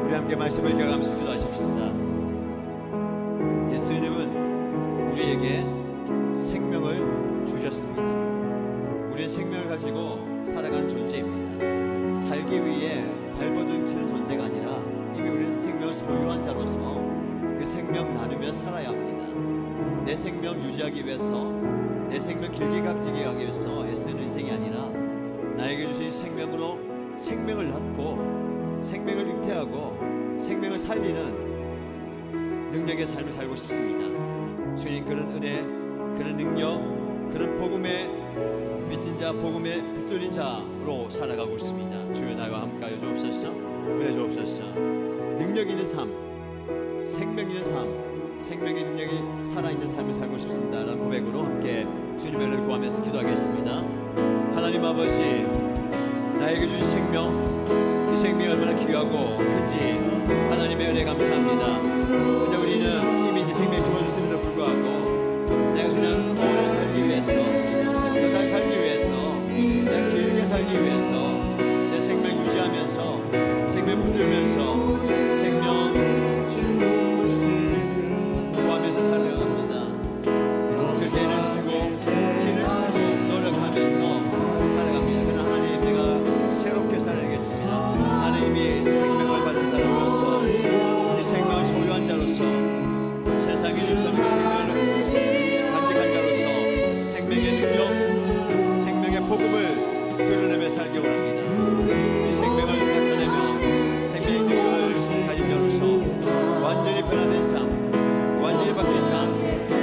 Speaker 1: 우리 함께 말씀을 기억하면서 기도하십시다. 예수님은 우리에게 생명을 주셨습니다. 우리는 생명을 가지고 살아가는 존재입니다. 살기 위해 발버둥치는 존재가 아니라 이미 우리는 생명을 소유한 자로서 그 생명 나누며 살아야 합니다. 내 생명 유지하기 위해서 내 생명 길게 가지게 하기 위해서 애쓰는 인생이 아니라 나에게 주신 생명으로 생명을 낳고 생명을 잉태하고 생명을 살리는 능력의 삶을 살고 싶습니다. 주님 그런 은혜, 그런 능력, 그런 복음의 믿은 자, 복음의 붙들린 자로 살아가고 있습니다. 주여 나와 함께하여 주옵소서. 은혜 주옵소서. 능력 있는 삶, 생명 있는 삶, 생명의 능력이 살아있는 삶을 살고 싶습니다 라는 고백으로 함께 주님의 은혜를 구하면서 기도하겠습니다. 하나님 아버지, 나에게 주신 생명, 이 생명이 얼마나 귀하고 큰지 하나님의 은혜 감사합니다. 근데 우리는 이미 이 생명이 주어졌음에도 불구하고 내가 그냥 오래 살기 위해서, 더 잘 살기 위해서, 내가 길게 살기 위해서 내 생명 유지하면서 생명 붙들면서 생명 구하면서 살려갑니다. 그 애를 쓰고 길을 쓰고 노력하면서 살아갑니다. 그러나 하나님, 내가 새롭게 살아야겠습니다. 나는 이미 생명을 받은 사람으로서, 이 생명을 소유한 자로서, 세상에 주시는 생명을 간직한 자로서 생명의 능력, 생명의 복음을 드러내며 살기 원합니다. 이 생명을 나타내며 생명의 능력을 가진 자로서 완전히 변화된 삶, 완전히 바뀐 삶,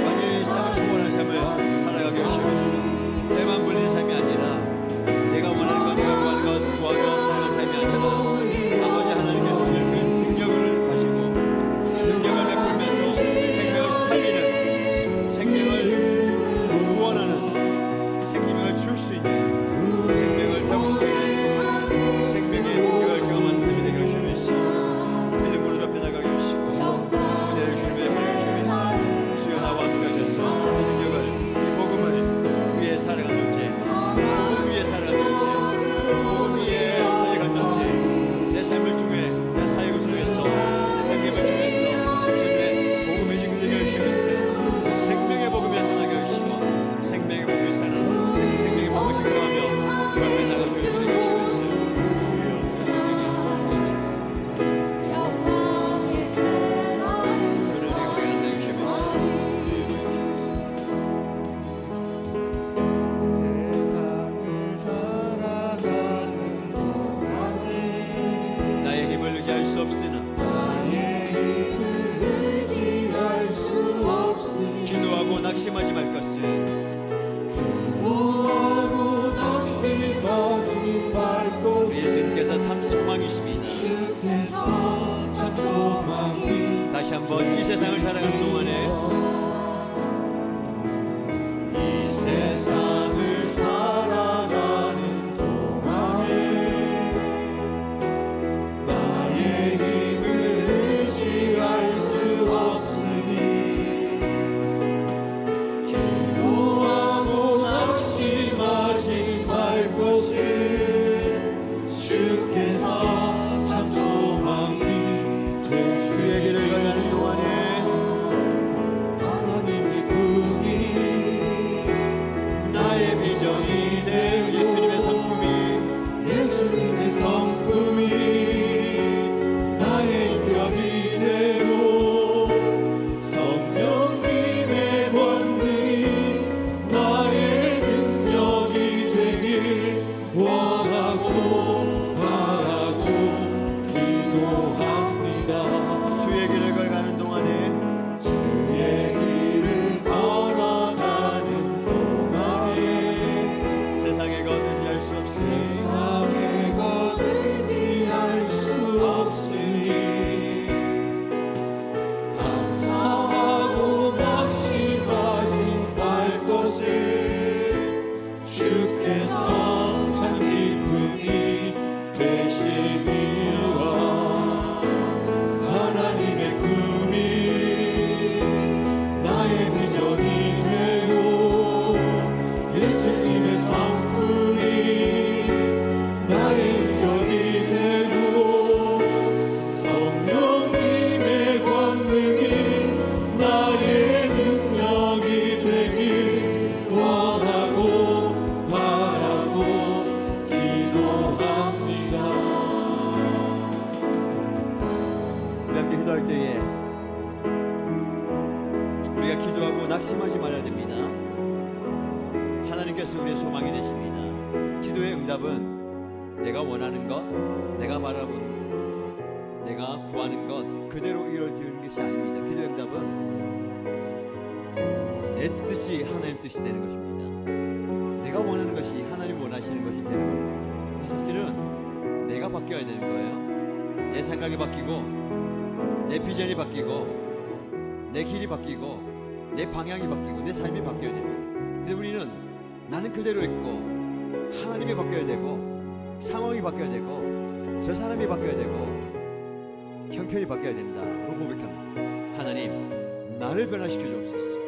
Speaker 1: 완전히 이 삶을 충분한 삶을 살아가게 하시옵소서. 내만 불리는 삶이 아니라 내가 원하는 것, 내가 구하는 것 구하며 사는 삶이 아니라 아버지 하나님께서 주시는 그 능력을 가지고 능력을 베풀면서 생명을 살리는, 생명을 구원하는, 생명을 줄 수 있는, 생명을 회복시키는 생명의 능력을 경험하는 삶이 되게 하시면서 믿음으로 좁혀나가게 하시고 은혜를 주님의 은혜를 주면서 주여 나와 함께 하셔서 이 능력을, 이 복음을 위해 살아가는 존재, 복음 위에 살아가는 존재, 복음 위에 살아가는 존재, 내 삶을 통해, 내 사역을 통해서, 내 생명을 통해서 주님의 복음의 능력을 주시면서 생명의 복음에 나가게 하시고 생명의 복음에 살아 생명의 복음을 증거하며 주 앞에 나가 주의 은혜를 주시면서 주여
Speaker 2: 영광의 새날
Speaker 1: 은혜를 우리에게 나타내주시면서
Speaker 2: 세상을 살아가는 동안에
Speaker 1: 나의 힘을 의지할 수 없으나
Speaker 2: 나의 힘을 의지할 수 없으니
Speaker 1: 기도하고 낙심하지 말 것을
Speaker 2: 주께서 참 소망이
Speaker 1: 다시 한번 이 세상을 살아가는 동안에
Speaker 2: 이 세상을 살아가는 동안에 나의 힘을 의지할 수 없으니 기도하고 낙심하지 말 것을 주께서 참 소망이 되시
Speaker 1: 주의 길을 걸어가는 동안에
Speaker 2: 하나님의 꿈이 나의 비전이 되고
Speaker 1: 예수님의 성품이
Speaker 2: 예수님의 성품이 나의 인격이 되고 성령님의 권능이 나의 능력이 되길 원하고 바라고 기도합니다.
Speaker 1: 주의 길을 걸어가는 동안에
Speaker 2: 주의 길을 걸어가는 동안에
Speaker 1: 세상의 것 의지할 수 없으니
Speaker 2: 세상의 것 의지할 수 없으니 감사하고 낙심하지 말 것을 주께서 참 기쁨이 되심이라. 하나님의 꿈이 나의 비전이 되고 예수님의 성품이 나의 인격이 되고 성령님의 권능이 나의 능력이 되길 원하고 바라고 기도합니다.
Speaker 1: 우리 함께 기도할 때에 우리가 기도하고 낙심하지 말아야 됩니다. 하나님께서 우리의 소망이 되십니다. 기도의 응답은 내가 원하는 것, 내가 바라보는 것, 내가 구하는 것 그대로 이루어지는 것이 아닙니다. 기도의 응답은 내 뜻이 하나님 뜻이 되는 것입니다. 내가 원하는 것이 하나님 원하시는 것이 되는 겁니다. 사실은 내가 바뀌어야 되는 거예요. 내 생각이 바뀌고 내 비전이 바뀌고 내 길이 바뀌고 내 방향이 바뀌고 내 삶이 바뀌어야 됩니다. 근데 우리는 나는 그대로 있고 하나님이 바뀌어야 되고 상황이 바뀌어야 되고 저 사람이 바뀌어야 되고 형편이 바뀌어야 된다고 고백합니다. 하나님 나를 변화시켜 주옵소서.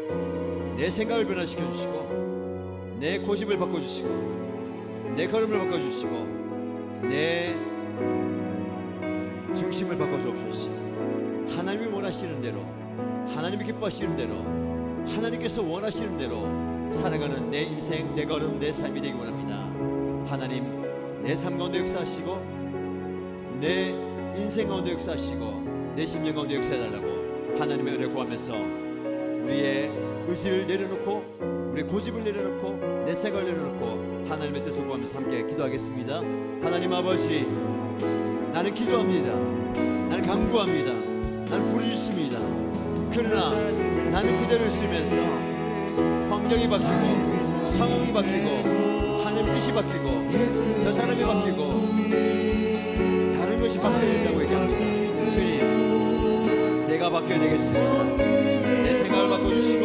Speaker 1: 내 생각을 변화시켜 주시고 내 고집을 바꿔주시고 내 걸음을 바꿔주시고 내 중심을 바꿔주옵소서. 하나님이 원하시는 대로 하나님이 기뻐하시는 대로 하나님께서 원하시는 대로 살아가는 내 인생 내 걸음 내 삶이 되기 원합니다. 하나님 내 삶 가운데 역사하시고 내 인생 가운데 역사하시고 내 심령 가운데 역사해달라고 하나님의 은혜 구하면서 우리의 의지를 내려놓고 우리의 고집을 내려놓고 내 생각을 내려놓고 하나님의 뜻을 구하면서 함께 기도하겠습니다. 하나님 아버지 나는 기도합니다. 나는 간구합니다. 나는 부르짖습니다. 그러나 나는 그대로 있으면서 환경이 바뀌고 상황이 바뀌고 하나님 뜻이 바뀌고 저 사람이 바뀌고 다른 것이 바뀌어야 된다고 얘기합니다. 주님 내가 바뀌어야 되겠습니다. 내 생각을 바꿔주시고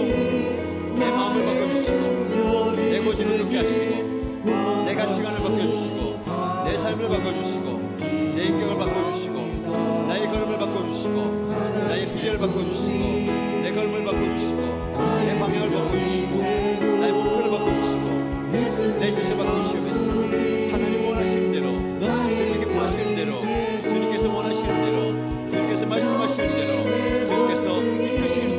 Speaker 1: 내 마음을 바꿔주시고 내 고집을 듣게 하시고 내 가치관을 바꿔주시고 내 삶을 바꿔주시고 내 인격을 바꿔주시고 나의 걸음을 바꿔주시고 나의 비전을 바꿔주시고 내 걸음을 바꿔주시고 내 방향을 바꿔주시고 나의 목표를 바꿔주시고 내 뜻을 바꿔주시면서 하나님 원하시는 대로 주님께 구하시는 대로 주님께서 원하시는 대로 주님께서 말씀하시는 대로 주님께서 이끄시는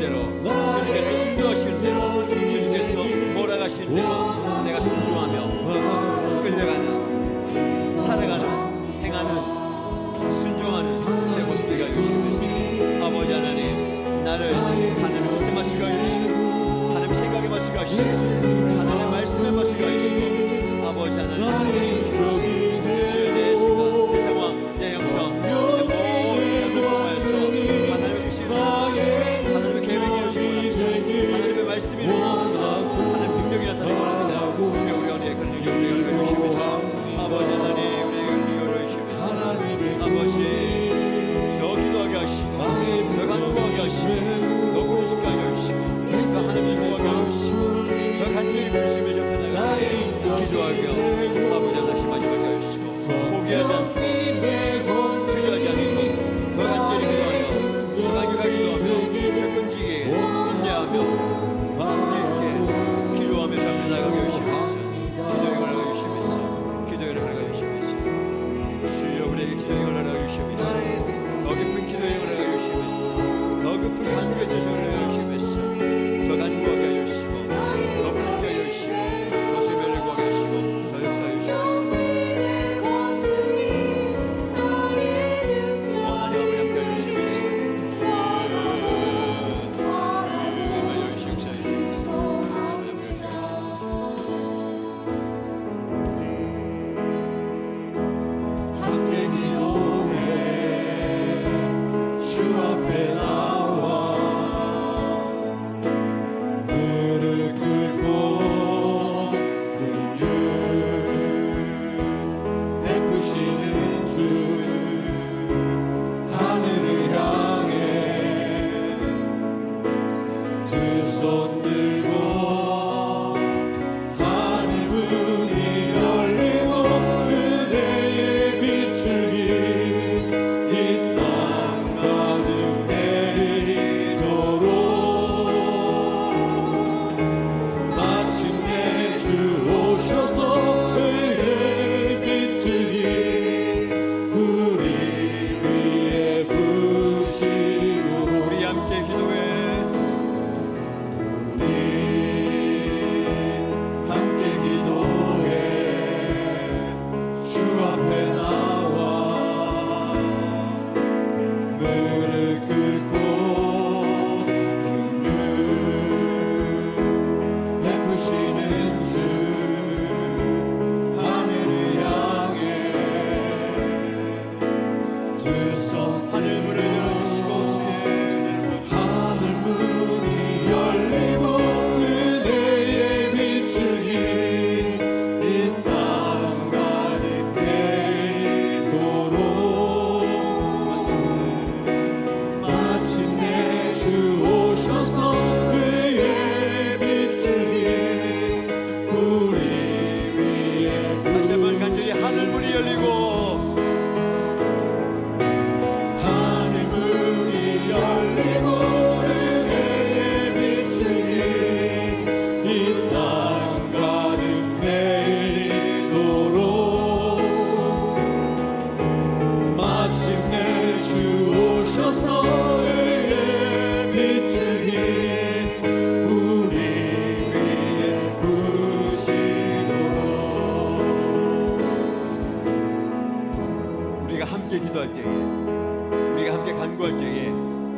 Speaker 1: 함께 기도할 때에, 우리가 함께 간구할 때에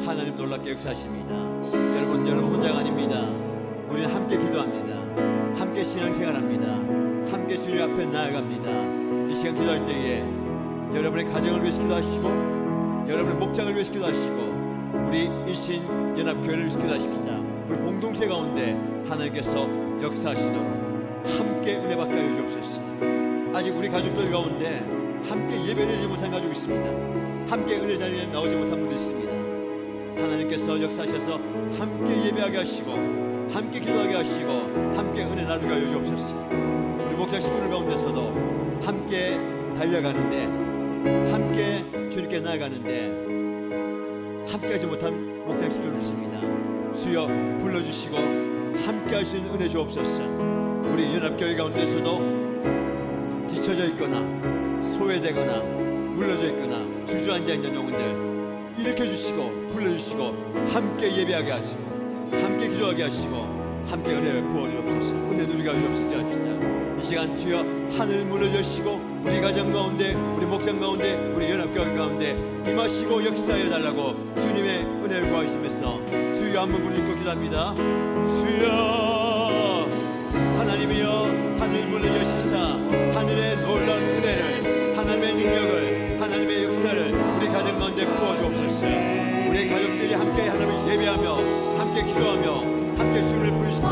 Speaker 1: 하나님 놀랍게 역사하십니다. 여러분 혼자가 아닙니다. 우리는 함께 기도합니다. 함께 신앙생활합니다. 함께 주님 앞에 나아갑니다. 이 시간 기도할 때에 여러분의 가정을 위해서 기도하시고, 여러분의 목장을 위해서 기도하시고, 우리 일신연합교회를 위해서 기도하십니다. 우리 공동체 가운데 하나님께서 역사하시도록 함께 은혜 받게 하여 주옵소서. 아직 우리 가족들 가운데 함께 예배드리지 못한 가족이 있습니다. 함께 은혜 자리에 나오지 못한 분도 있습니다. 하나님께서 역사하셔서 함께 예배하게 하시고, 함께 기도하게 하시고, 함께 은혜 나누게 하여 주옵소서. 우리 목장 식구들 가운데서도 함께 달려가는데, 함께 주님께 나아가는데 함께하지 못한 목장 식구들 있습니다. 주여 불러주시고 함께 할 수 있는 은혜 주옵소서. 우리 연합교회 가운데서도 뒤처져 있거나 소외되거나 물러져 있거나 주저앉아 있는 영혼들 일으켜주시고 불러주시고 함께 예배하게 하시고 함께 기도하게 하시고 함께 은혜를 부어주옵소서. 은혜 누리게 하옵소서. 이 시간 주여 하늘 문을 여시고 우리 가정 가운데, 우리 목장 가운데, 우리 연합교회 가운데 임하시고 역사해 달라고 주님의 은혜를 구하시면서 주여 한번 부르짖고 기도합니다. 주여 하나님이여 하늘 문을 여시사 하늘의 놀라운 은혜를, 하나님의 능력을, 하나님의 역사를 우리 가정 가운데 부어주옵소서. 우리 가족들이 함께 하나님을 예배하며 함께 기도하며 함께 주님을 부르시고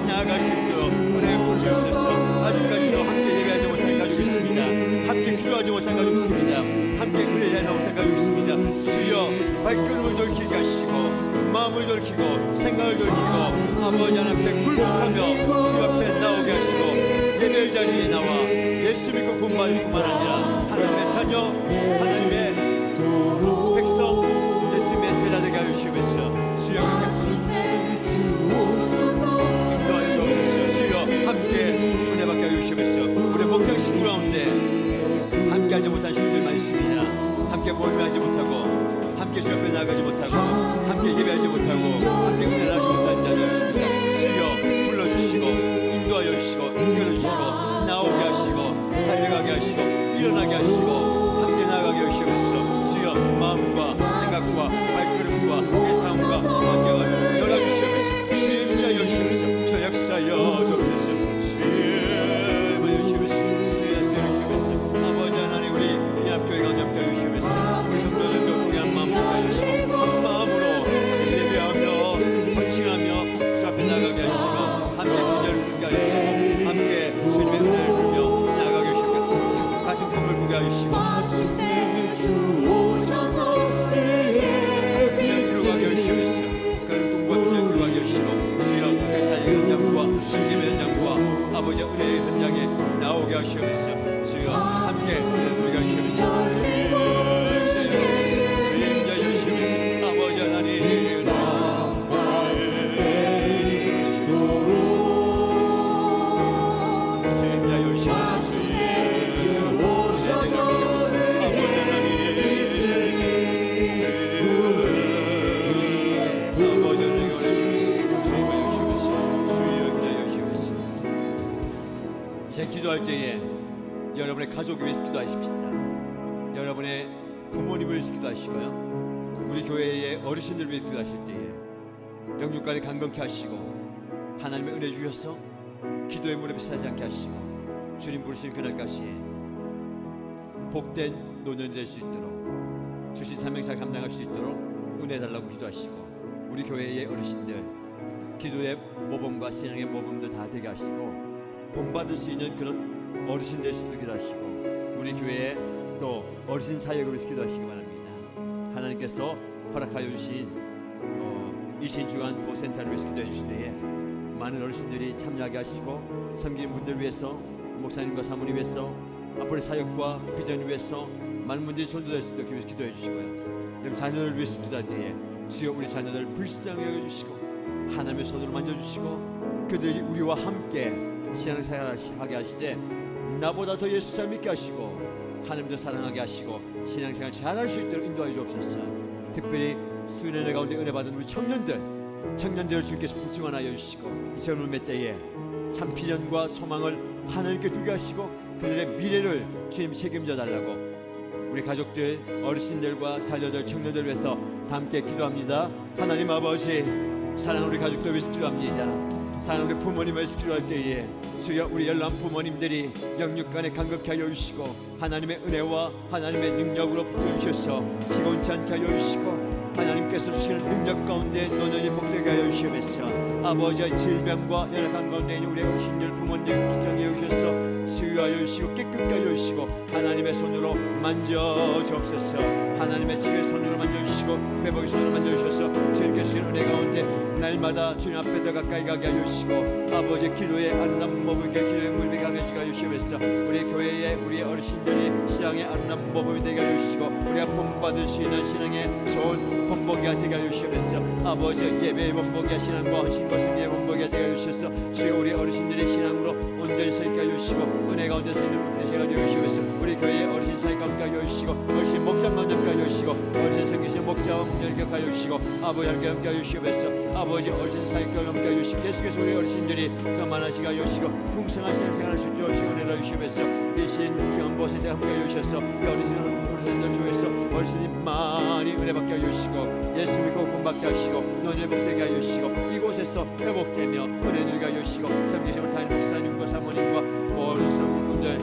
Speaker 1: 나아갈 수 있도록 은혜를 부어주옵소서. 아직까지도 함께 예배하지 못한 가족이 있습니다. 함께 기도하지 못한 가족이 있습니다. 함께 은혜하지 못한 가족이 있습니다. 주여 발걸음을 돌이키게 하시고 마음을 돌이키고 생각을 돌이키고 아버지 하나님께 굴복하며 주 앞에 나오게 하시고 예배 자리에 나와 예수 믿고 공부할 뿐만 아니라 하나님의 자녀, 하나님의 백성, 예수님의 제자되게 하여 주시면서 주여 함께 은혜 받게 하여 주시면서 우리 목장 식구 가운데 함께 하지 못한 신들 많습니다. 함께 모임하지 못하고 함께 주 앞에 나아가지 못하고 함께 예배하지 못하고 함께 은혜하지 못한 자들 있습니다. 주여 불러주시고 인도하여 주시고 이끌어주시고 나오게 하시고 달려가게 하시고 일어나게 하시고 함께 나아가게 하시면서 주여 마음과 생각과 발걸음과 예상과 환경을 열어주시면서 주의 임하여 주시면서 저 역사여 주옵소서. 교회가 함께 주시면서 우리 성도들도 공연 마음 가지시고 한 마음으로 예배하며 헌신하며 주 앞에 나가게 하시고 함께 기절을 부르게 하시고 함께 주님의 은혜를 부르며 나가게 하시고 같은 꿈을 꾸게 하시고 이루어가게 하시면서 그런 꿈과 기적을 이루어가게 하시고 주여 그 사역의 현장과 예배 현장과 아버지의 은혜의 현장에 나오게 하시면서 주여 함께 은혜를 부르게 하시면서 기도할 때에 여러분의 가족을 위해서 기도하십시다. 여러분의 부모님을 위해서 기도하시고요. 우리 교회의 어르신들을 위해서 기도하실 때에 영육간에 강건케 하시고 하나님의 은혜 주셔서 기도의 무릎에 서지 않게 하시고 주님 부르신 그날까지 복된 노년이 될 수 있도록 주신 사명을 감당할 수 있도록 은혜 달라고 기도하시고 우리 교회의 어르신들 기도의 모범과 신앙의 모범도 다 되게 하시고 본받을 수 있는 그런 어르신 될 수 있도록 기도하시고 우리 교회에 또 어르신 사역을 위해서 기도하시기 바랍니다. 하나님께서 허락하여 주신 이신주간 보센터를 위해서 기도해 주실 때에 많은 어르신들이 참여하게 하시고 섬기는 분들 위해서 목사님과 사모님 위해서 앞으로의 사역과 비전을 위해서 많은 분들이 손도될 수 있도록 위해서 기도해 주시고요. 여러분 자녀를 위해서 기도할 때에 주여 우리 자녀들 불쌍히 여겨주시고 하나님의 손으로 만져주시고 그들이 우리와 함께 신앙생활 하게 하시되 나보다 더 예수 잘 믿게 하시고 하나님도 사랑하게 하시고 신앙생활 잘할 수 있도록 인도하여 주옵소서. 특별히 수련회 가운데 은혜 받은 우리 청년들을 주께서 부증하여 주시고 이 젊은 때에 참 비전과 소망을 하나님께 두게 하시고 그들의 미래를 주님 책임져 달라고 우리 가족들, 어르신들과 자녀들, 청년들 위해서 다 함께 기도합니다. 하나님 아버지, 사랑하는 우리 가족들 위해서 기도합니다. 사랑하는 우리 부모님 위해서 기도할 때에 주여 우리 연로한 부모님들이 영육간에 간극케 하여 주시고 하나님의 은혜와 하나님의 능력으로 붙들어 주셔서 피곤치 않게 하여 주시고 하나님께서 주시는 능력 가운데 노년이 복되게 하여 주시면서 아버지의 질병과 연약한 가운데 있는 우리 어르신들 부모님 주장해 주셔서 치유하여 주시고 깨끗게 하여 주시고 하나님의 손으로 만져주옵소서. 하나님의 치유의 손으로 만져주시고 회복의 손으로 만져주셔서 주님께 주시는 은혜 가운데 날마다 주님 앞에 더 가까이 가게 하여 주시고 아버지 기도의 아름다운 모범이게 기도의 물이 강해지게 하여 주시면서 우리 교회의 우리 어르신들이 신앙의 아름다운 모범이 되게 하여 주시고 우리가 본받을 수 있는 신앙의 좋은 본보기가 되게 하여 주시면서 아버지 예배의 본보기가 신앙과 헌신과 승리의 본보기가 되게 하여 주셔서 주여 우리 어르신들의 신앙으로 온전히 서 있게 하여 주시고 은혜 가운데 서 있는 되시게 하여 주시면서 우리 교회의 어르신 사이 가운데 하여 주시고 어르신 목장 가운데 하여 주시고 어르신 생기신 목자와 목녀를 하여 주시고 아버지 함께 하여 주시면서 아버지 어르신 사이 가운데 하여 주시고 계속해서 우리 어르신들이 더 많아지게 하여 주시고 풍성한 생활을 하실 줄 은혜를 주시면서 일신 중앙보 선생 함께 하여 주셔서 어르신들 중에서 어르신이 많이 은혜 받게 하여 주시고 예수 믿고 구원받게 하시고 너희를 복되게 하여 주시고 이곳에서 회복되며 은혜 주게 하여 주시고 섬기신 우리 담임 목사님과 사모님과 모든 성도분들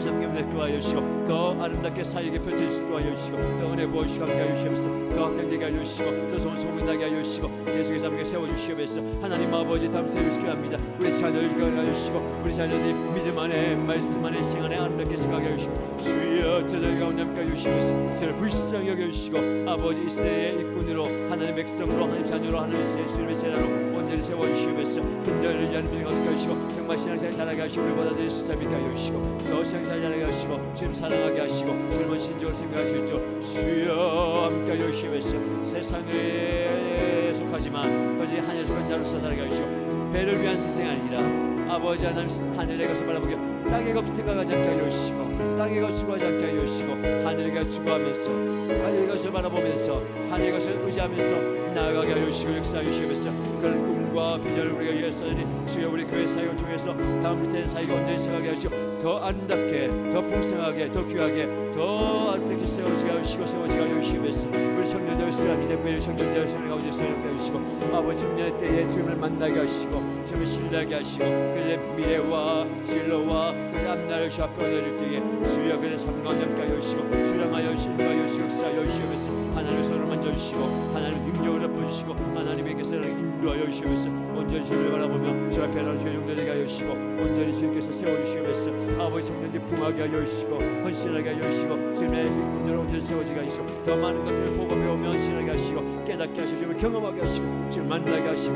Speaker 1: 참견을 도와여 주시고 더 아름답게 사역에 펼쳐질 수 있도록 하여 주시고 더 은혜 부어주시고 함께 하여 주시면서 더 확장되게 하여 주시고 더 좋은 소문이 나게 하여 주시고 계속해서 함께 세워주시면서 하나님 아버지 다음 세우시기 합니다. 우리 자녀를 기억하여 주시고 우리 자녀들이 믿음 안에 말씀 안에 시간에 아름답게 생각하게 하여 주시고 주여 저들 가운데 함께 하여 주시면서 저를 불쌍히 여겨주시고 아버지 이스라엘의 일꾼으로 하나님의 백성으로 하나님 자녀로 하나님의 주님의 제자로 온전히 세워주시면서 흔들리지 않는 분이 함께 하시고 정말 신앙생활 잘하게 하시고 우리 받아들일 수 있게 하여 주시고 더 신앙생활 잘하게 하시고 주님 사랑하게 하시고 젊은 신적으로 생각하실 줄 주여 함께 하여 주시면서 세상에 속하지만 어제 하늘에 속한 자로서 살아가게 하시고 배를 위한 인생이 아니라 아버지 하나님 하늘에 가서 바라보게 땅에 가서 생각하지 않게 하여 주시고 땅에 가서 추구하지 않게 하여 주시고 하늘에 가서 추구하면서 하늘에 가서 바라보면서 하늘에 가서 의지하면서 나아가게 하여 주시고 역사하여 주시면서 그런 꿈과 비전을 우리가 이해했으니 주여 우리 교회 사역을 통해서 다음 세대 사역을 온전히 생각하게 하시고 더 아름답게 더 풍성하게 더 귀하게 더 아름답게 세워지게 하시고 세워지게 하여 주시면서 우리 청년들 시간이 되고 청년들 시간을 가운데 세워지게 하시고 아버지 청년의 때에 주님을 만나게 하시고 주님을 신뢰하게 하시고 그의 미래와 진로와 그의 앞날을 주 앞에 얻어질 때에 주여 그의 삶 가운데 함께 하여 주시고 주량하여 신뢰하여 주시고 역사하여 주시면서 하나님의 손을 만져주시고 하나님의 능력을 엎어주시고 하나님에게서 인도하여 주시면서 온전히 주를 바라보며 주 앞에 나를 주의 용되게 하여 주시고 온전히 주님께서 세워주시면서 아버지 청년들 풍하게 하여 주시고 헌신하게 하여 주시고 주님의 일꾼으로 온전히 세워지게 하시고 더 많은 것들을 보고 배우며 헌신하게 하시고 깨닫게 하시고 주님을 경험하게 하시고 주님 만나게 하시고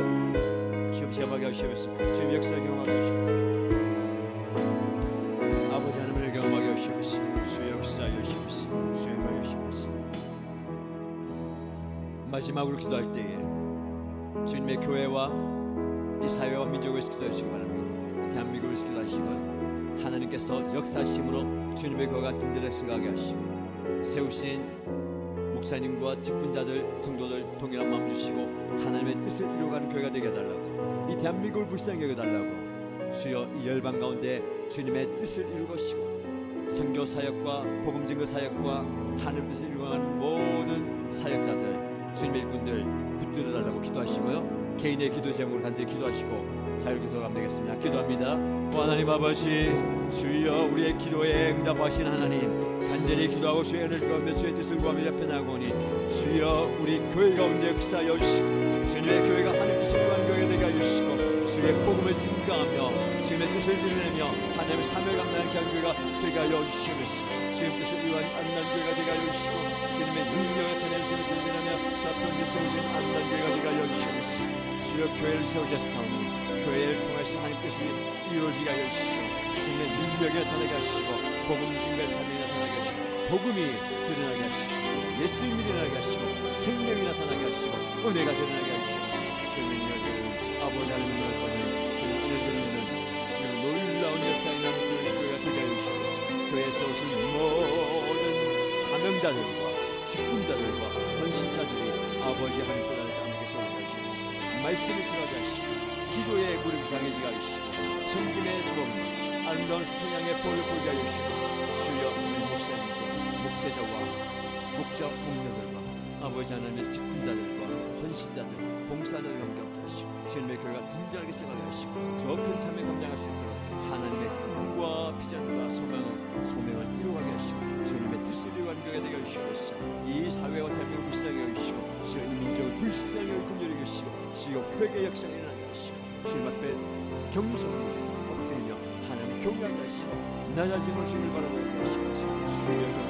Speaker 1: 주님 세워하게 하시면서 주님 역사를 경험하게 하시고 아버지 하나님을 경험하게 하시면서 주의 역사하여 주시면서 주의 하여 주시면서 마지막으로 기도할 때에 주님의 교회와 이 사회와 민족을 위해서 기도해 주시기 바랍니다. 대한민국을 위해서 기도하시고 하나님께서 역사하심으로 주님의 교회가 든든하게 생각하게 하시고 세우신 목사님과 직분자들 성도들 동일한 마음 주시고 하나님의 뜻을 이루어가는 교회가 되게 해달라고 이 대한민국을 불쌍히 여겨달라고 주여 이 열방 가운데 주님의 뜻을 이루시고 선교 사역과 복음 증거 사역과 하늘 뜻을 이루어가는 모든 사역자들 주님의 일꾼들 붙들어 달라고 기도하시고요. 개인의 기도 제목을 간절히 기도하시고 자유기도하면 되겠습니다. 기도합니다. 하나님 아버지 주여 우리의 기도에 응답하신 하나님 간절히 기도하고 주의 은혜를 구하며 주의 뜻을 구하며 옆에 나가오니 주여 우리 교회 가운데 역사하여 주시고 주님의 교회가 하나님 뜻을 구하는 교회가 되게 하여 주시고 주의 복음을 증거하며 주님의 뜻을 드러내며 하나님의 사명을 감당하는 교회가 되게 하여 주시면서 주님 뜻을 위한 아름다운 교회가 되게 하여 주시고 주님의 능력을 나타내는 주님을 드러내며 주 앞에 온전히 세우신 아름다운 교회가 되게 하여 주시면서 주여 교회를 세우셨사오니 교회를 통해서 하나님 뜻이 이루어지게 하여 주시고 주님의 능력이 나타나게 하시고 복음 증거의 삶이 나타나게 하시고 복음이 드러나게 하시고 예수님이 드러나게 하시고 생명이 나타나게 하시고 은혜가 드러나게 하시면서 주님의 능력을 아버지 하나님을 거는 주님 은혜 드리는 주님 놀라운 역사에 나는 교회가 되게 하여 주시면서 교회에서 오신 모든 사명자들과 직분자들과 헌신자들이 아버지 하나님 안에서 함께 세워지게 하시면서 말씀을 생각하게 하시고 기도의 무릎이 강해지게 하시고 성김의 동 아름다운 성령의 볼을 보게 하여 주시면서 주여 우리 목사님과 목회자와 목녀들과 아버지 하나님의 직분자들과 헌신자들, 봉사자를 연결하게 하시고 주님의 교회가 진정하게 세워가게 하시고 저 큰 삶을 감당할 수 있도록 하나님의 꿈과 비전과 소명을 이루어가게 하시고 주님의 뜻을 이루어가는 교회가 되게 하시고 이 사회와 대한민국을 불쌍히 여기시고 주여 이 민족을 불쌍히 여기게 하시고 주여 회개 역사가 일어나게 하시고 주님 앞에 겸손히 엎드리며 하나님을 경외하게 하시고 낮아짐을 주님을 바라보게 하시고 주여